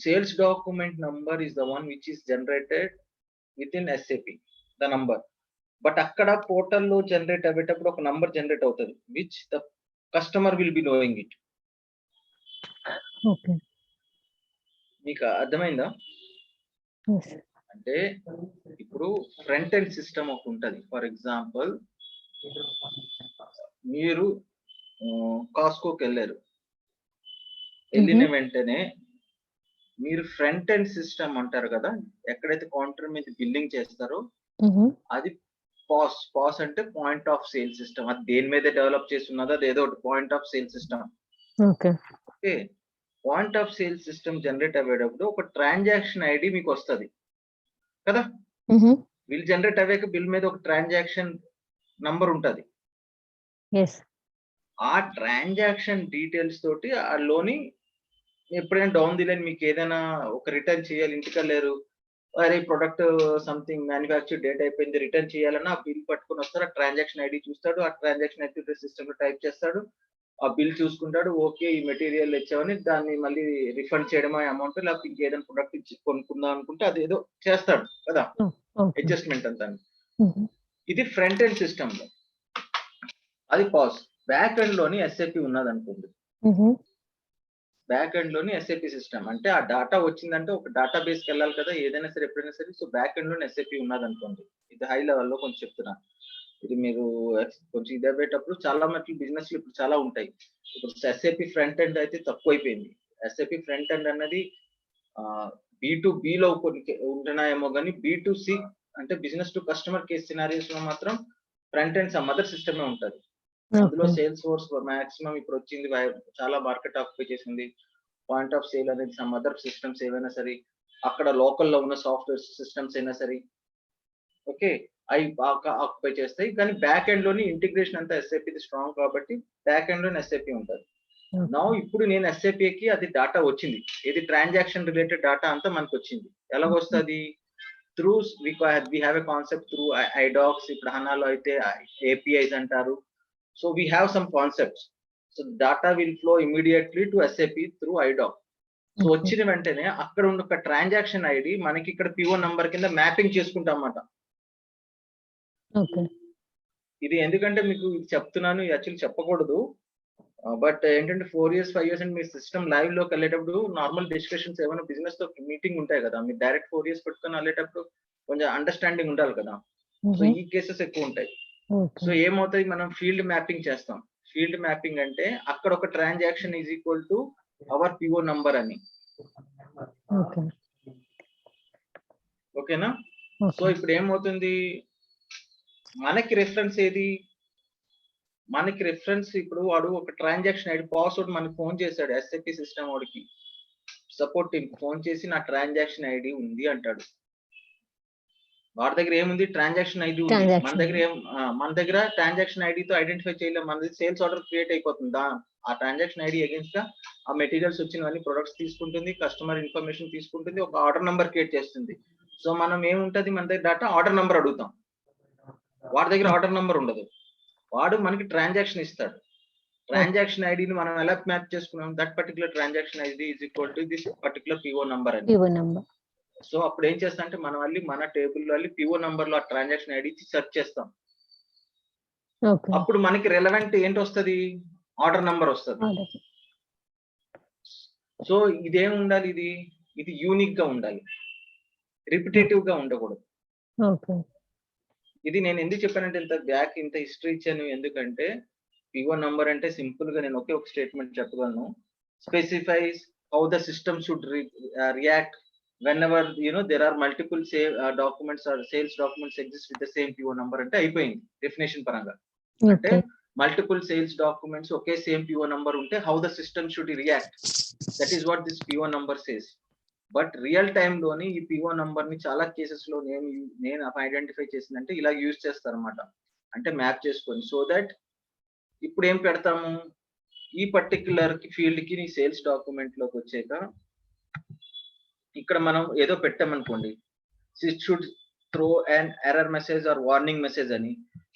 sales document number is the one which is generated within SAP, the number. But అక్కడ పోర్టల్లో జనరేట్ అయ్యేటప్పుడు ఒక నంబర్ జనరేట్ అవుతుంది, which the customer will be knowing it. మీకు అర్థమైందా? అంటే ఇప్పుడు ఫ్రంట్ ఎండ్ సిస్టమ్ ఒకటి ఉంటుంది. ఫర్ ఎగ్జాంపుల్, మీరు కాస్కోకి వెళ్ళారు, వెళ్ళిన వెంటనే మీరు ఫ్రంట్ ఎండ్ సిస్టమ్ అంటారు కదా, ఎక్కడైతే కౌంటర్ మీద బిల్లింగ్ చేస్తారో అది పాస్ అంటే పాయింట్ ఆఫ్ సేల్ సిస్టమ్. అది దేని మీద డెవలప్ చేస్తున్నదో అది ఏదో ఒకటి point of sale system. Okay, point of sale system generate అయ్యేటప్పుడు ఒక ట్రాన్సాక్షన్ ఐడి మీకు వస్తుంది కదా. బిల్ జనరేట్ అయ్యాక బిల్ మీద ఒక ట్రాన్సాక్షన్ నంబర్ ఉంటుంది. ఆ ట్రాన్సాక్షన్ డీటెయిల్స్ తోటి ఆ లోని ఎప్పుడైనా డౌన్ ది లైన్ మీకు ఏదైనా ఒక రిటర్న్ చేయాలి, ఇంటికి వెళ్ళారు, అరే ప్రొడక్ట్ సంథింగ్ మ్యానుఫ్యాక్చర్ డేట్ అయిపోయింది, రిటర్న్ చేయాలన్నా ఆ బిల్ పట్టుకొని వస్తారు, ఆ ట్రాన్సాక్షన్ ఐడి చూస్తాడు, ఆ ట్రాన్సాక్షన్ అయితే సిస్టమ్ లో టైప్ చేస్తాడు, ఆ బిల్ చూసుకుంటాడు, ఓకే ఈ మెటీరియల్ ఇచ్చామని దాన్ని మళ్ళీ రిఫండ్ చేయడమా అమౌంట్, లేకపోతే ఇంకేదైనా ప్రొడక్ట్ ఇచ్చి కొనుక్కుందాం అనుకుంటే అది ఏదో చేస్తాడు కదా Okay. అడ్జస్ట్మెంట్ అంతా. Mhm. ఇది ఫ్రంట్ ఎండ్ సిస్టమ్ లో, అది పాస్. బ్యాక్ ఎండ్ లోని ఎస్ఏపి ఉన్నది అనుకోండి, Mhm. బ్యాక్ ఎండ్ లోని ఎస్ఏపి సిస్టమ్ అంటే ఆ డాటా వచ్చిందంటే ఒక డేటా బేస్కి వెళ్ళాలి కదా ఏదైనా సరే ఎప్పుడైనా సరే. సో బ్యాక్ ఎండ్ లోని ఎస్ఏపి ఉన్నది అనుకోండి, ఇది హై లెవెల్లో కొంచెం చెప్తున్నా, ఇది మీరు కొంచెం ఇది అయ్యేటప్పుడు చాలా మటుకు బిజినెస్ ఇప్పుడు చాలా ఉంటాయి. ఇప్పుడు ఎస్ఏపి ఫ్రంట్ ఎండ్ అయితే తక్కువైపోయింది. ఎస్ఏపి ఫ్రంట్ ఎండ్ అన్నది B2B లో కొన్ని ఉంటున్నాయేమో కానీ B2C అంటే business to customer case scenarios లో మాత్రం ఫ్రంట్ ఎండ్ సమ్ అదర్ సిస్టమే ఉంటుంది. అందులో Okay. సేల్స్ ఫోర్స్ మాక్సిమం ఇప్పుడు వచ్చింది, చాలా మార్కెట్ ఆక్యుపై చేసింది. పాయింట్ ఆఫ్ సేల్ అనేది సమ్ అదర్ సిస్టమ్స్ ఏవైనా సరే, అక్కడ లోకల్లో ఉన్న సాఫ్ట్వేర్ సిస్టమ్స్ అయినా సరే, ఓకే అవి బాగా ఆక్యుపై చేస్తాయి. కానీ బ్యాక్ ఎండ్ లోని ఇంటిగ్రేషన్ అంతా ఎస్ఏపి స్ట్రాంగ్ కాబట్టి బ్యాక్ ఎండ్ లోని ఎస్ఏపి ఉంటుంది. Okay. నా ఇప్పుడు నేను ఎస్ఏపికి అది డేటా వచ్చింది, ఇది ట్రాన్సాక్షన్ రిలేటెడ్ డేటా అంతా మనకు వచ్చింది. ఎలాగొస్తుంది? Through we have a concept through IDocs, ఇప్పుడు హనాలో అయితే ఏపీఐస్ అంటారు. So we have some concepts. So data will flow immediately to SAP through IDoc. So Okay. వచ్చిన వెంటనే అక్కడ ఉన్న ఒక ట్రాన్సాక్షన్ ఐడి మనకి ఇక్కడ పిఓ నంబర్ కింద మ్యాపింగ్ చేసుకుంటాం అన్నమాట. Okay. ఇది ఎందుకంటే మీకు ఇది చెప్తున్నాను, యాక్చువల్లీ చెప్పకూడదు, బట్ ఏంటంటే 4 years 5 years and me system live లోకి వెళ్ళేటప్పుడు నార్మల్ డిస్కషన్స్ ఏమైనా బిజినెస్ తో మీటింగ్ ఉంటాయి కదా, మీరు డైరెక్ట్ 4 years పెట్టుకొని వెళ్ళేటప్పుడు కొంచెం అండర్స్టాండింగ్ ఉండాలి కదా. So Mhm. ఈ కేసెస్ ఎక్కువ ఉంటాయి. So Okay. ఏమవుతాయి, మనం ఫీల్డ్ మ్యాపింగ్ చేస్తాం. ఫీల్డ్ మ్యాపింగ్ అంటే అక్కడ ఒక transaction is equal to our PO number అని. Okay. ఓకేనా? So Okay. ఇప్పుడు ఏమవుతుంది, మనకి రెఫరెన్స్ ఏది, మనకి రెఫరెన్స్ ఇప్పుడు వాడు ఒక ట్రాన్సాక్షన్ ఐడి పాస్వర్డ్ మనకి ఫోన్ చేశాడు, ఎస్ఏపి సిస్టమ్ వాడికి సపోర్ట్ టీమ్ ఫోన్ చేసి నా ట్రాన్సాక్షన్ ఐడి ఉంది అంటాడు. వాడి దగ్గర ఏముంది, ట్రాన్సాక్షన్ ఐడి ఉంది. Transaction. మన దగ్గర ట్రాన్సాక్షన్ ఐడితో ఐడెంటిఫై చేయలేము, మనది సేల్స్ ఆర్డర్ క్రియేట్ అయిపోతుంది. ఆ ట్రాన్సాక్షన్ ఐడి అగేన్స్ట్ గా ఆ మెటీరియల్స్ వచ్చినవన్నీ ప్రొడక్ట్స్ తీసుకుంటుంది, కస్టమర్ ఇన్ఫర్మేషన్ తీసుకుంటుంది, ఒక ఆర్డర్ నంబర్ క్రియేట్ చేస్తుంది. సో మనం ఏముంటది, మన దగ్గర డేటా ఆర్డర్ నంబర్ అడుగుతాం, వాడి దగ్గర ఆర్డర్ నంబర్ ఉండదు, వాడు మనకి ట్రాన్సాక్షన్ ఇస్తాడు. ట్రాన్సాక్షన్ ఐడిని మనం ఎలా మ్యాప్ చేసుకున్నాం, that particular transaction ID is equal to this particular PO number అని. PO number. సో అప్పుడు ఏం చేస్తా అంటే మనం వెళ్ళి మన టేబుల్ లో వెళ్ళి పిఓ నంబర్ లో ఆ ట్రాన్సాక్షన్ ఐడి సెర్చ్ చేస్తాం. Okay. అప్పుడు మనకి రెలవెంట్ ఏంటి వస్తుంది, ఆర్డర్ నంబర్ వస్తుంది. Order. సో ఇదేం ఉండాలి, ఇది యూనిక్ గా ఉండాలి, రిపిటేటివ్ గా ఉండకూడదు. Okay. ఇది నేను ఎందుకు చెప్పానంటే ఇంత బ్యాక్ ఇంత హిస్టరీ ఇచ్చాను, ఎందుకంటే పిఓ నంబర్ అంటే సింపుల్ గా నేను ఒకే ఒక స్టేట్మెంట్ చెప్పగలను, specifies how the system should react whenever there are multiple documents or sales documents exist with the same PO number అంటే అయిపోయింది డెఫినేషన్ పరంగా. అంటే Okay. మల్టిపుల్ సేల్స్ డాక్యుమెంట్స్ ఒకే సేమ్ పిఓ నంబర్ ఉంటే how the system should react, that is what this PO number says. But real time లోని ఈ PO number ని చాలా కేసెస్ లో నేను ఐడెంటిఫై చేసిందంటే ఇలా యూజ్ చేస్తారు అనమాట, అంటే మ్యాప్ చేసుకొని. సో దట్ ఇప్పుడు ఏం పెడతాము, ఈ పర్టికులర్ ఫీల్డ్ కి నీ సేల్స్ డాక్యుమెంట్ లోకి వచ్చాక ఇక్కడ మనం ఏదో పెట్టామనుకోండి, it should throw and error message or warning message అని.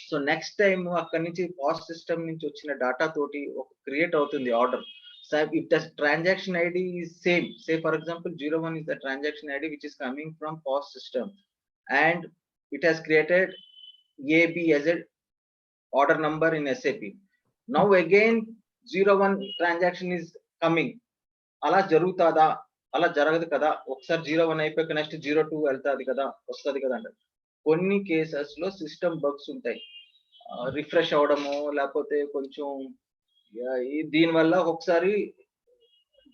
సో నెక్స్ట్ టైం అక్కడ నుంచి పాస్ సిస్టమ్ నుంచి వచ్చిన డేటా తోటి ఒక క్రియేట్ అవుతుంది order. if the transaction ID is same, say for example 01 is the transaction ID which is coming from POS system and it has created AB as a order number in SAP. Now again 01 transaction is coming, అలా జరుగుతుందా, అలా జరగదు కదా, ఒకసారి 01 అయిపోయాక next 02 వెళ్తాది కదా, వస్తుంది కదా అంటే కొన్ని కేసెస్ లో సిస్టమ్ బగ్స్ ఉంటాయి, రిఫ్రెష్ అవడము లేకపోతే కొంచెం దీని వల్ల ఒకసారి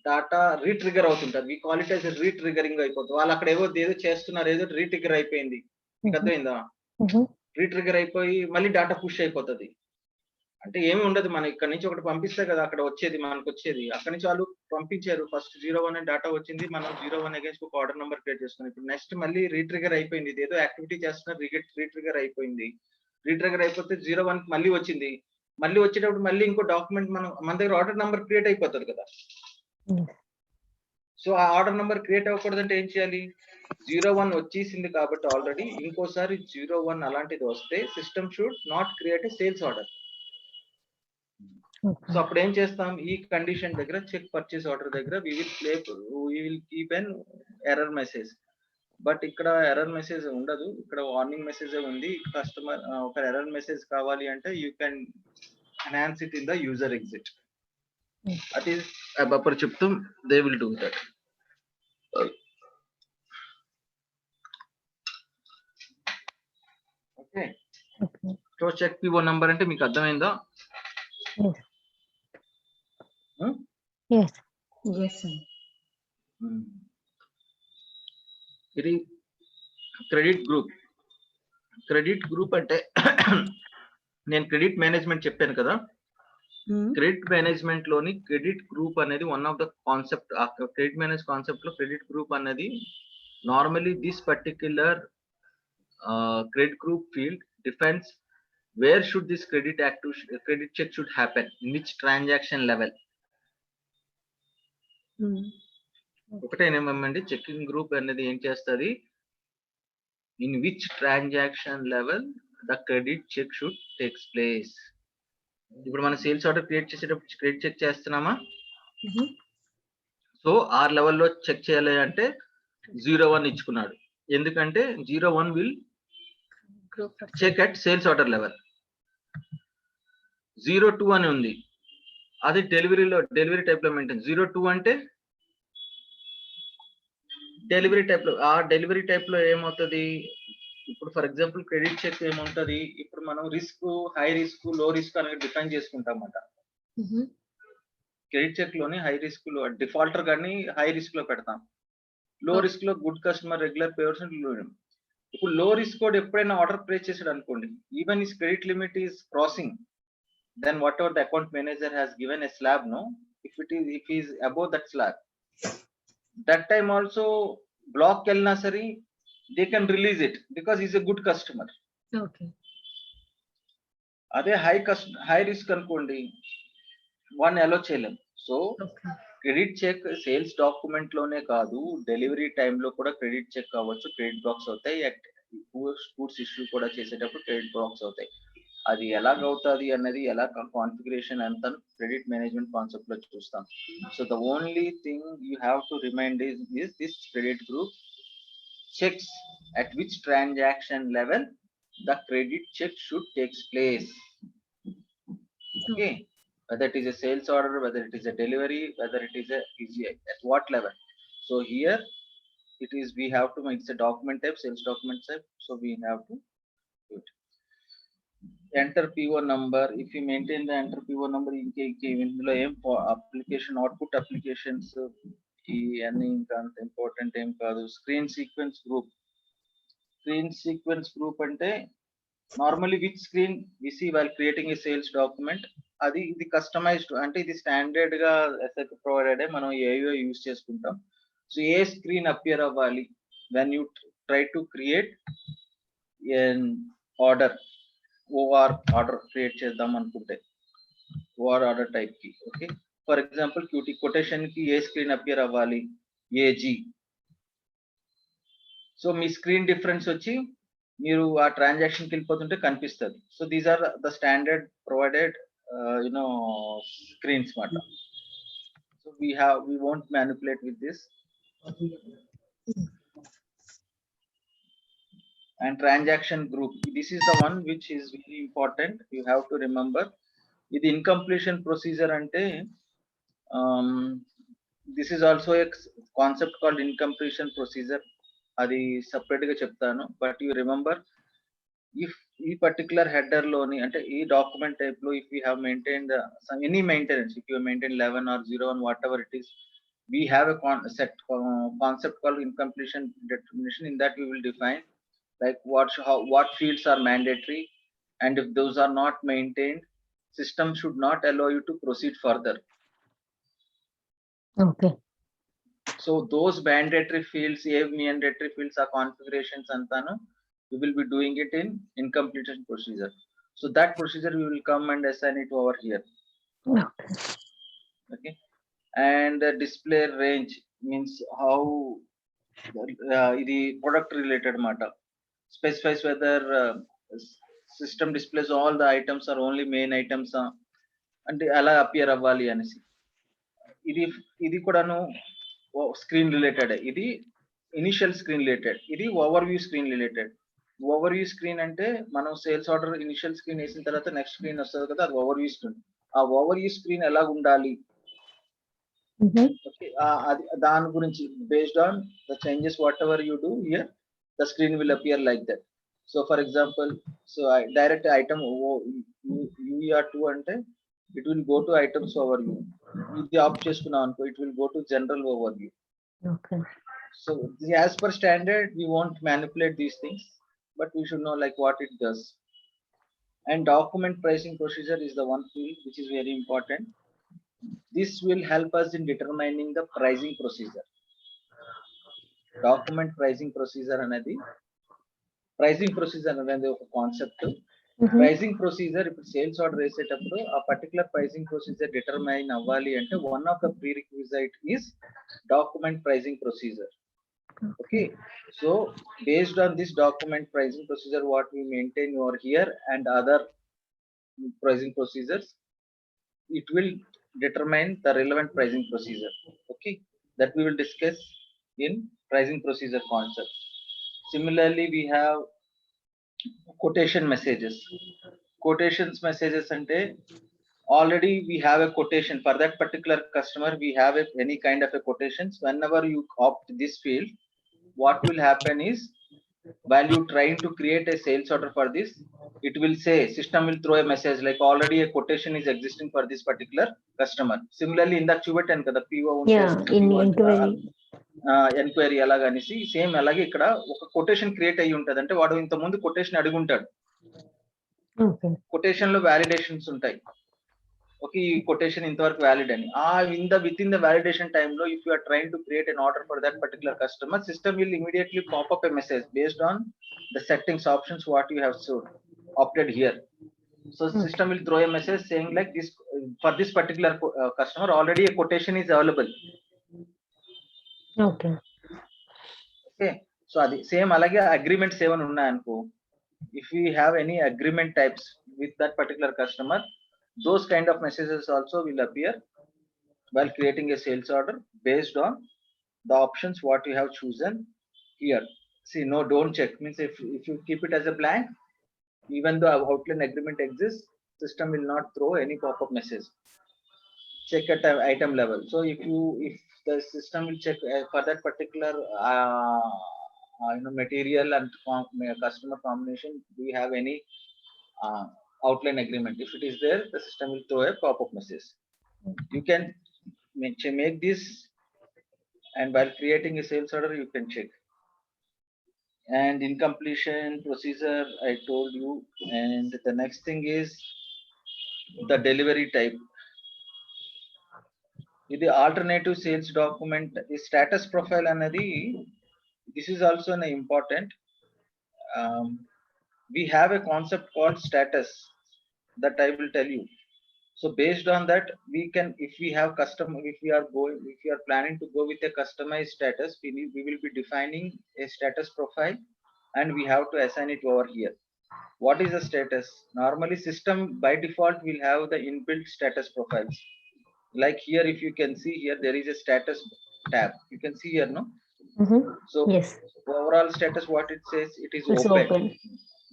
డాటా రీట్రిగర్ అవుతుంటారు, వి కాల్ ఇట్ యాజ్ రీట్రిగరింగ్ అయిపోతుంది. వాళ్ళు అక్కడ ఏదో చేస్తున్నారు, ఏదో రీట్రిగర్ అయిపోయింది, మీకు అర్థమైందా, రీట్రిగర్ అయిపోయి మళ్ళీ డాటా పుష్ అయిపోతుంది. అంటే ఏమి ఉండదు, మనం ఇక్కడ నుంచి ఒకటి పంపిస్తే కదా అక్కడ వచ్చేది, మనకు వచ్చేది అక్కడ నుంచి వాళ్ళు పంపించారు, ఫస్ట్ 01 డేటా వచ్చింది, మనం 01 అగేన్స్ట్ ఒక ఆర్డర్ నెంబర్ క్రియేట్ చేసుకున్నాం. ఇప్పుడు నెక్స్ట్ మళ్ళీ రీట్రిగర్ అయిపోయింది, ఇది ఏదో యాక్టివిటీ చేస్తున్నారు, రీట్రిగర్ అయిపోయింది. రీట్రిగర్ అయిపోతే 01 మళ్ళీ వచ్చింది, మళ్ళీ వచ్చేటప్పుడు మళ్ళీ ఇంకో డాక్యుమెంట్ మన దగ్గర ఆర్డర్ నెంబర్ క్రియేట్ అయిపోతుంది కదా. సో ఆ ఆర్డర్ నెంబర్ క్రియేట్ అవ్వకూడదంటే ఏం చేయాలి? 01 వచ్చేసింది కాబట్టి ఆల్రెడీ ఇంకోసారి 01 అలాంటిది వస్తే system should not create a sales order. So Okay. అప్పుడు ఏం చేస్తాం? ఈ కండిషన్ దగ్గర చెక్ పర్చేస్ ఆర్డర్ దగ్గర we will keep an error message. But ఇక్కడ ఎర్రర్ మెసేజ్ ఉండదు, ఇక్కడ వార్నింగ్ మెసేజ్ ఉంది. కస్టమర్ ఒక ఎర్రర్ మెసేజ్ కావాలి అంటే you can enhance it in the user exit. అది అప్పుడు చెప్తూ they will do that. Okay, Okay. So check PO number అంటే మీకు అర్థమైందా? Yes. Hmm? Yes. Yes, sir. ఇది క్రెడిట్ గ్రూప్. క్రెడిట్ గ్రూప్ అంటే నేను క్రెడిట్ మేనేజ్మెంట్ చెప్పాను కదా, క్రెడిట్ మేనేజ్మెంట్ లోని క్రెడిట్ గ్రూప్ అనేది వన్ ఆఫ్ ద కాన్సెప్ట్. ఆ క్రెడిట్ మేనేజ్ కాన్సెప్ట్ లో క్రెడిట్ గ్రూప్ అనేది normally this particular credit group field defines where should this credit check should happen, in which transaction level. ఒకటేనేమండి checking group అనేది ఏం చేస్తుంది? In which transaction level the credit check should takes place. ఇప్పుడు మనం sales order create చేసేటప్పుడు credit check చేస్తున్నామా? So ఆర్ లెవెల్లో చెక్ చేయాలి అంటే 01 ఇచ్చుకున్నాడు, ఎందుకంటే 01 will check at sales order level. 02 అని ఉంది, అది డెలివరీ టైప్ లో మెయింటైన్. 02 అంటే డెలివరీ టైప్ లో, ఆ డెలివరీ టైప్ లో ఏమవుతుంది? ఇప్పుడు ఫర్ ఎగ్జాంపుల్ క్రెడిట్ చెక్ ఏముంటది? ఇప్పుడు మనం రిస్క్, హై రిస్క్, లో రిస్క్ అనేది డిఫైన్ చేసుకుంటాం అన్నమాట. క్రెడిట్ చెక్ లోని హై రిస్క్ లో డిఫాల్టర్ గాని హై రిస్క్ లో పెడతాం, లో రిస్క్ లో గుడ్ కస్టమర్, రెగ్యులర్ పేయర్స్. ఇప్పుడు లో రిస్క్ కోడ్ ఎప్పుడైనా ఆర్డర్ ప్లేస్ చేసాడు అనుకోండి, even is credit limit is crossing, then whatever the account manager has given a slab, no, if he is above that slab, that time also block kelna sari they can release it because he is a good customer. Okay. అదే high risk అనుకోండి, వన్ allow చేయలేం. So Okay. Credit check sales document లోనే కాదు, delivery టైంలో కూడా credit check అవ్వచ్చు, credit blocks అవుతాయి. గూడ్స్ ఇష్యూ కూడా చేసేటప్పుడు క్రెడిట్ బ్లాక్స్ అవుతాయి. అది ఎలాగవుతుంది అన్నది, ఎలా కాన్ఫిగరేషన్ అంతా క్రెడిట్ మేనేజ్మెంట్ కాన్సెప్ట్ లో చూస్తాం. So the only thing you have to remind is this credit group checks at which transaction level the credit check should takes place. Okay, whether it is a sales order, whether it is a delivery, whether it is a EGI, at what level. So here it is, we have to make the document type, sales document type, so we have to do it. Enter PO number. If you maintain the enter PO number, ఇందులో ఏం application output applications ఇవన్నీ ఇంకా అంత important ఏం కాదు. Screen sequence group. Screen sequence group అంటే normally which screen we see while creating a sales document, అది ఇది కస్టమైజ్డ్ అంటే ఇది స్టాండర్డ్ గా ఎస్ఐపి ప్రొవైడెడ్, మనం ఏయో యూజ్ చేసుకుంటాం. సో ఏ స్క్రీన్ అపియర్ అవ్వాలి when you try to create an order, OR order create చేద్దాం అనుకుంటే, ఓఆర్ ఆర్డర్ టైప్ కి. Okay, for example QT quotation కి ఏ స్క్రీన్ అపియర్ అవ్వాలి? ఏజీ. సో మీ స్క్రీన్ డిఫరెన్స్ వచ్చి మీరు ఆ ట్రాన్సాక్షన్ కి వెళ్ళిపోతుంటే కనిపిస్తుంది. So these are the standard provided screens మాట. So we won't manipulate with this. And transaction group, this is the one which is very important, you have to remember. ఇది incompletion procedure అంటే this is also a concept called incompletion procedure, అది separate గా చెప్తాను. But you remember, if ఈ particular header లోని అంటే ఈ document type లో if you have maintained any maintenance, if you maintain 11 or 01, what ever it is, we have a concept called incompletion determination. In that we will define like what fields are mandatory, and if those are not maintained, system should not allow you to proceed further. Okay. So those mandatory fields are configurations antanu we will be doing it in incompletion procedure. So that procedure we will come and assign it over here. Okay. Okay, and display range, means how ఇది product related మాట, specifies whether system displays all the items or only main items అంటే అలా appear అవ్వాలి అనేసి. ఇది కూడాను screen related. ఇది initial screen related, ఇది over view screen related. Over view screen అంటే మనం సేల్స్ ఆర్డర్ ఇనిషియల్ స్క్రీన్ వేసిన తర్వాత నెక్స్ట్ స్క్రీన్ వస్తుంది కదా, అది ఓవర్ వ్యూ స్క్రీన్. ఆ ఓవర్ వ్యూ స్క్రీన్ ఎలా ఉండాలి, okay, అది దాని గురించి based on the changes whatever you do here, the screen will appear like that. So for example, so I direct item UER2 అంటే it will go to items overview. ఇది of చేసుకున్నాం అనుకో, it will go to general overview. Okay. So as per standard we won't manipulate these things, but we should know like what it does. And document pricing procedure is the one field which is very important. This will help us in determining the pricing procedure. Document pricing procedure అనేది ఒక concept. Pricing procedure ఇప్పుడు sales order వేసేటప్పుడు ఆ particular pricing procedure determine అవ్వాలి అంటే one of the pre requisite is document pricing procedure. Okay, so based on this document pricing procedure what we maintain over here and other pricing procedures, it will determine the relevant pricing procedure. Okay, that we will discuss in pricing procedure concept. Similarly we have quotation messages. Quotations messages ante already we have a quotation for that particular customer, we have any kind of a quotations. Whenever you opt this field, what will happen is while you trying to create a sales order for this, it will say, system will throw a message like already a quotation is existing for this particular customer. Similarly in the చూపెట్టాను కదా PO enquiry ఎలాగనేసి, same అలాగే ఇక్కడ ఒక quotation create అయ్యి ఉంటది. అంటే వాడు ఇంత ముందు కొటేషన్ అడిగి ఉంటాడు, కొటేషన్ లో వ్యాలిడేషన్స్ ఉంటాయి. ఓకే, ఈ కొటేషన్ ఇంతవరకు వ్యాలిడ్ అని within the validation time లో if you are trying to create an order for that particular customer, system will immediately pop up a message based on the settings options what you have opted here. So system will throw a message saying like this, for this particular customer already a quotation is available. Okay. Okay, so adi same alage agreements even unnai anko, if we have any agreement types with that particular customer, those kind of messages also will appear while creating a sales order based on the options what you have chosen here. See, no, don't check means if you keep it as a blank, even though outline agreement exists, system will not throw any pop-up message. Check at item level. So if the system will check for that particular material and customer combination, do you have any outline agreement? If it is there, the system will throw a pop-up message. You can make this, and while creating a sales order you can check. And incompletion procedure I told you, and the next thing is the delivery type. ఇది alternative sales document, the status profile anadi, this is also an important. We have a concept called status that I will tell you. So based on that, we can, if we have if we are planning to go with a customized status, we will be defining a status profile and we have to assign it over here. What is the status? Normally system by default will have the inbuilt status profiles. Like here, if you can see here, there is a status tab. You can see here, no? So Yes. Overall status, what it says, it is open.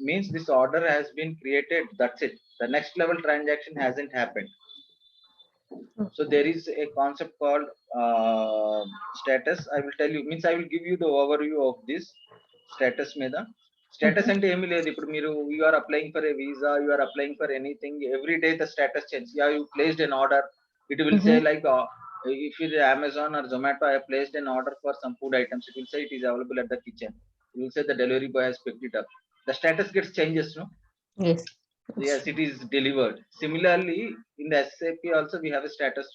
Means this order has been created, that's it. The next level transaction hasn't happened. So there is a concept called status. I will tell you, means I will give you the overview of this status meda. Status ante emi ledhu, ippudu meeru you are applying for a visa, you are applying for anything, every day the status changes. Yeah, you placed an order, it will say like if it is Amazon or Zomato, I have placed an order for some food items, it will say it is available at the kitchen. It will say the delivery boy has picked it up. The status gets changes, no? Yes. Yes, it is delivered. Similarly in the SAP also we have a status,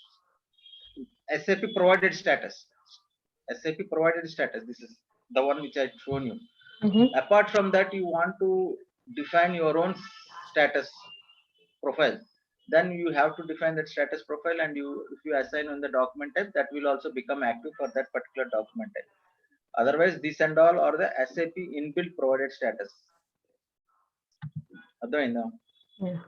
SAP provided status. SAP provided status, this is the one which I shown you. Apart from that, you want to define your own status profile. then you have to define that status profile, and if you assign on the document type, that will also become active for that particular document type. Otherwise, this and all are the SAP inbuilt provided status. అర్థమైందా? Yeah.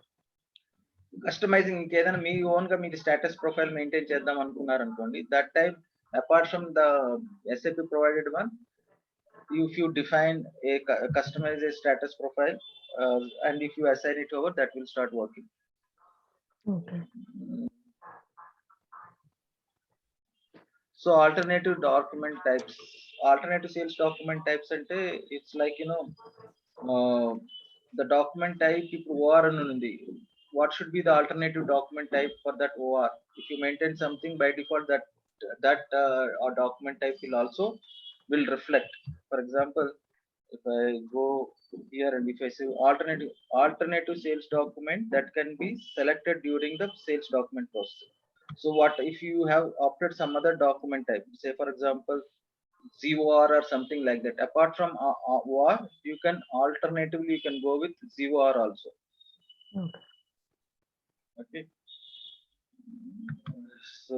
Customising ఇంకేదైనా మీ own గా మీకు status profile maintain చేద్దాం అనుకున్నారు అనుకోండి, that type apart from the SAP provided one, if you define a customized status profile and if you assign it over, that will start working. Okay. So alternative document types, alternative sales document types ante it's like the document type ఇప్పుడు OR అని ఉంది. What should be the alternative document type for that OR? If you maintain something, by default that or document type will reflect. For example, if I go here and if I say alternative sales document, that can be selected during the sales document process. So what if you have opted some other document type, say for example ZOR or something like that, apart from OR, you can alternatively you can go with ZOR also. Okay. So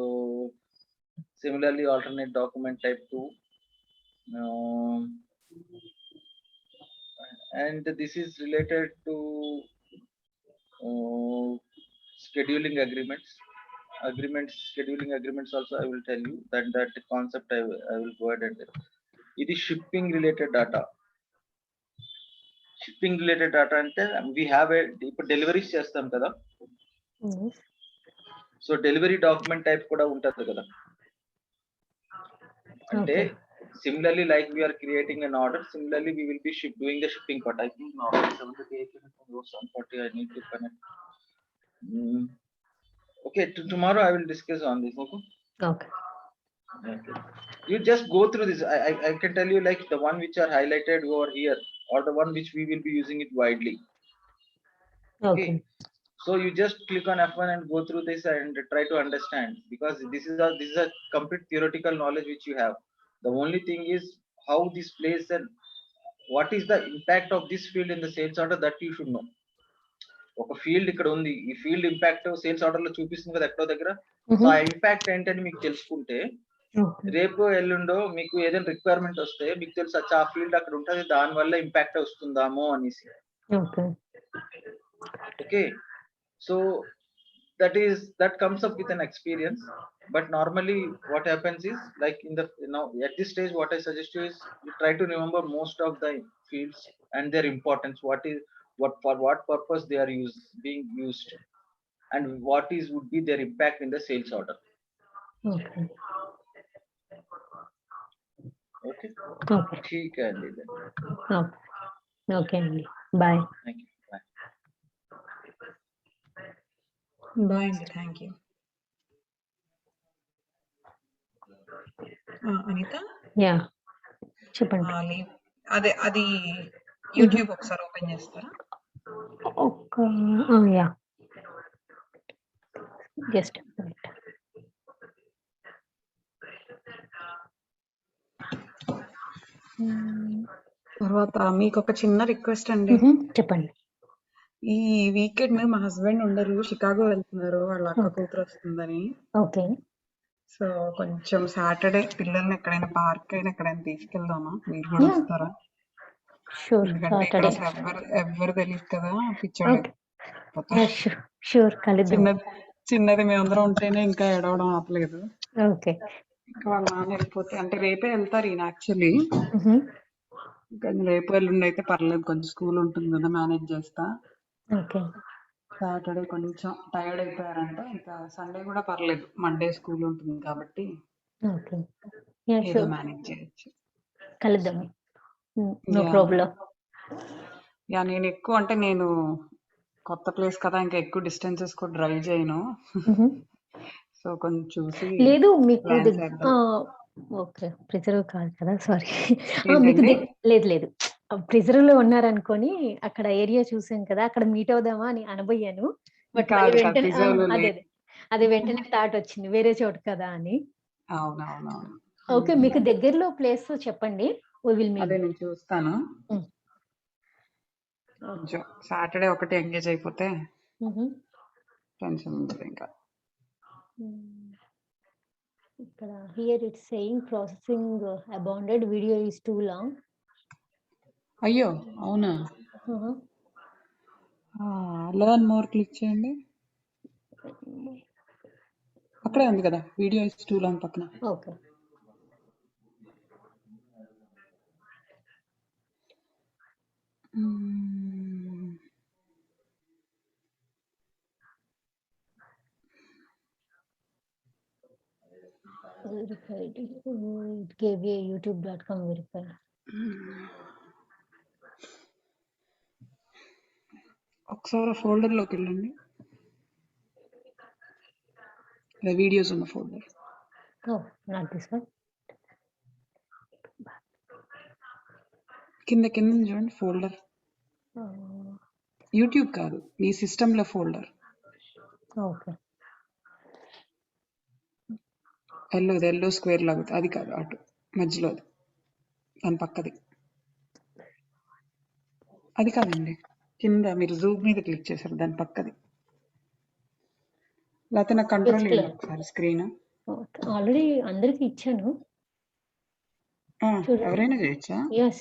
similarly, alternate document type 2, and this is related to scheduling agreements. Scheduling agreements also I will tell you that concept I will go ahead and it is shipping related data. Shipping related data ante we have a deliveries chestam kada. Yes. So delivery document type kuda untadi kada. Ante Okay. similarly, like we are creating an order, similarly we will be doing the shipping part. I think now 7:40 I need to connect. Okay, tomorrow I will discuss on this. Okay. Okay. You just go through this. I can tell you like the one which are highlighted over here, or the one which we will be using it widely. Okay. So you just click on F1 and go through this and try to understand, because this is a complete theoretical knowledge which you have. The only thing is how this plays and what is the impact of this field in the sales order, that you should know. ఒక field ఇక్కడ ఉంది, ఈ field impact sales order లో చూపిస్తుంది కదా ఎక్కడో దగ్గర. So ఆ ఇంపాక్ట్ ఏంటని మీకు తెలుసుకుంటే రేపు ఎల్లుండో మీకు ఏదైనా రిక్వైర్మెంట్ వస్తే మీకు తెలుసు ఆ ఫీల్డ్ అక్కడ ఉంటుంది, దాని వల్ల ఇంపాక్ట్ వస్తుందామో అనేసి. Okay, so that comes up with an experience. But normally what happens is, like at this stage what I suggest you is you try to remember most of the fields and their importance, for what purpose they are being used, and what would be their impact in the sales order. Okay. Okay. ठीक है अंडी. Okay अंडी. Bye. Thank you. Bye అండి. Thank you. Anitha, చెప్పండి. అది YouTube ఒకసారి open చేస్తారా? Yeah, just తర్వాత మీకు ఒక చిన్న రిక్వెస్ట్ అండి. చెప్పండి. ఈ వీకెండ్ మా హస్బెండ్ ఉండరు, షికాగో వెళ్తున్నారు, వాళ్ళ అక్క కూతురు వస్తుందని. ఓకే. సో కొంచెం సాటర్డే పిల్లల్ని ఎక్కడైనా పార్క్ అయినా ఎక్కడైనా తీసుకెళ్దామా? మీరు కూడా వస్తారా? ఎందుకంటే ఇక్కడ అసలు ఎవ్వరు తెలియదు కదా, పిచ్చోళ్ళు. చిన్నది మేమందరం ఉంటేనే ఇంకా ఏడవడం ఆపలేదు. ఇంకా వాళ్ళ నాన్న వెళ్ళిపోతే, అంటే రేపే వెళ్తారు ఈయన యాక్చువల్లీ. కానీ రేపు ఎల్లుండి అయితే పర్లేదు, కొంచెం స్కూల్ ఉంటుంది కదా, మేనేజ్ చేస్తా. సాటర్డే కొంచెం టైర్డ్ అయిపోయారంటే ఇంకా సండే కూడా పర్లేదు, మండే స్కూల్ ఉంటుంది కాబట్టి ఏదో మేనేజ్ చేయొచ్చు. కలుద్దాం. No problem. నేను ఎక్కువ అంటే నేను కొత్త ప్లేస్ కదా, ఇంకా ఎక్కువ డిస్టెన్సెస్ కూడా డ్రైవ్ చేయను. సో కొంచెం చూసి లేదు మీకు ఓకే. ప్రిజర్వ్ కాదు కదా, సారీ. లేదు ప్రిజర్వ్ లో ఉన్నారనుకొని అక్కడ ఏరియా చూసాం కదా, అక్కడ మీట్ అవుదామా అని అనబోయాను. బట్ అదే వెంటనే థాట్ వచ్చింది వేరే చోటు కదా అని. ఓకే, మీకు దగ్గరలో ప్లేస్ చెప్పండి. అదే నేను చూస్తాను. సాటర్డే ఒకటి ఎంగేజ్ అయిపోతే టెన్షన్ ఉండదు ఇంకా. ఇక్కడ here it's saying processing abounded video is two long. అయ్యో అవునా? లెర్న్ మోర్ క్లిక్ చేయండి. అక్కడే ఉంది కదా వీడియో ఇస్ టూ లాంగ్ పక్కన. Okay. Verified. It gave a youtube.com verify. ఒకసారి ఫోల్డర్ లోకి వెళ్ళండి. వీడియోస్ ఉన్న folder. Oh, not this one. కింద చూడండి ఫోల్డర్. యూట్యూబ్ కాదు, మీ సిస్టమ్ లో ఫోల్డర్. ఓకే. ఎల్లో స్క్వేర్ లాగుతుంది, అది కాదు, అటు మధ్యలో దాని పక్కది. అది కాదండి, కింద మీరు జూమ్ మీద క్లిక్ చేశారు దాని పక్కది. లేకపోతే నాకు కంట్రోల్ చేయండి ఒకసారి స్క్రీన్. ఆల్రెడీ అందరికి ఇచ్చాను. ఎవరైనా చేయొచ్చా? yes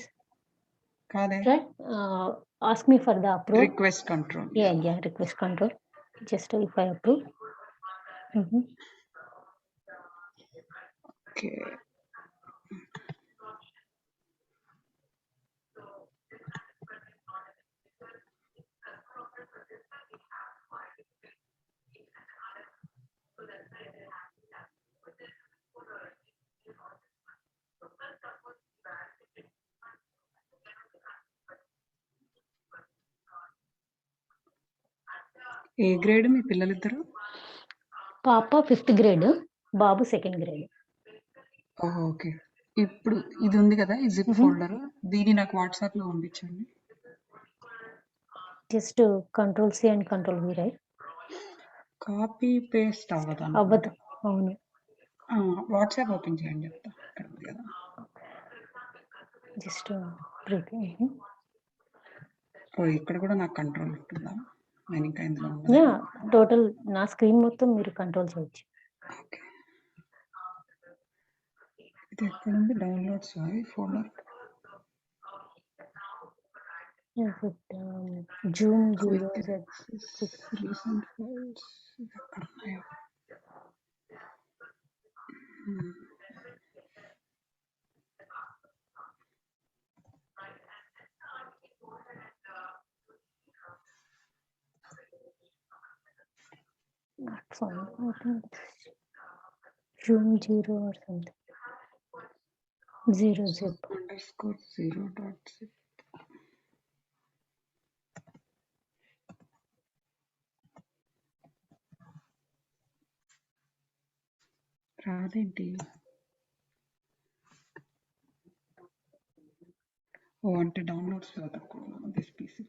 కాదే, right. Ask me for the approve. Request control. yeah request control. Just if I approve. Okay. ఏ గ్రేడ్ మీ పిల్లలిద్దరు? పాప 5th grade, బాబు 2nd grade. ఓకే. ఇప్పుడు ఇది ఉంది కదా ఈ జిప్ ఫోల్డర్, దీన్ని నాకు వాట్సాప్ లో పంపించండి. Just control C and control V right. Copy paste అవ్వదు. అవును. వాట్సాప్ ఓపెన్ చేయండి, చెప్తా. ఇక్కడ ఉంది కదా, జస్ట్ ఇక్కడ కూడా నాకు కంట్రోల్ ఉంటుందా? నేను ఇంకా ఇందులో టోటల్ నా స్క్రీన్ మొత్తం మీరు కంట్రోల్ చేయొచ్చు. ఓకే. ఇది ఎక్కడ ఉంది? Downloads folder. Zoom recent files ఎక్కడ ఉన్నాయో. Zoom 0 or something. 0 zip. _0.zip. రాదేంటి? అంటే డౌన్లోడ్స్ లో తక్కువ this PC.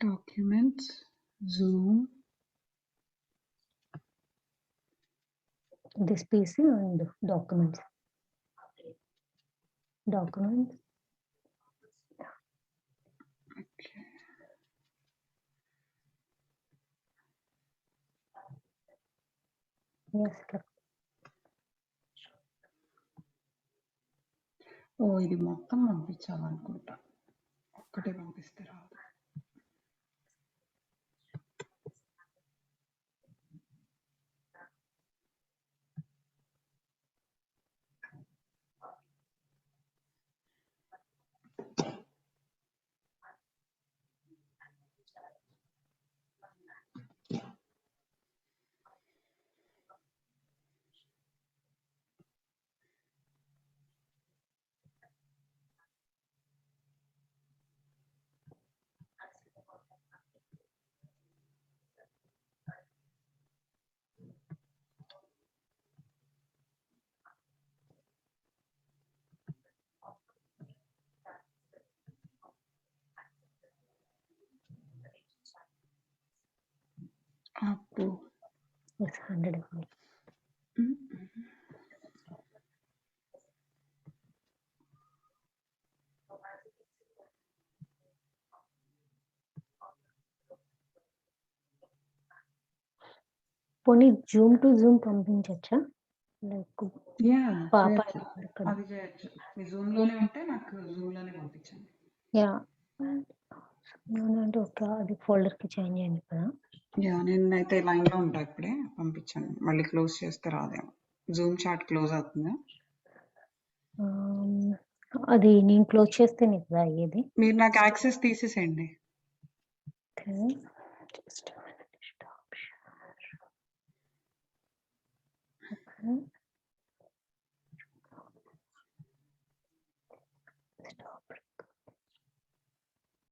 Documents, Zoom. This PC and documents. Okay. Yes. ఇది మొత్తం పంపించాలనుకుంటా, ఒక్కటే పంపిస్తే రాదు. Oh. It's 100 ml. పోనీ జూమ్ టు జూమ్ పంపించచ్చా? లైక్ యా పాప అది చేయొచ్చు. మీ జూమ్ లోనే ఉంటే నాకు జూమ్ లోనే పంపించండి. యా అంటే ఓకే, అది ఫోల్డర్ కి చేంజ్ చేయండి కదా. యా నేనైతే లైన్ లో ఉంటా ఇప్పుడే, పంపించండి. మళ్ళీ క్లోజ్ చేస్తే రాదేమో. జూమ్ చాట్ క్లోజ్ అవుతుందా? అది నేను క్లోజ్ చేస్తేనే కదా అయ్యేది. మీరు నాకు యాక్సెస్ తీసేసేయండి. Okay, just stop share. Okay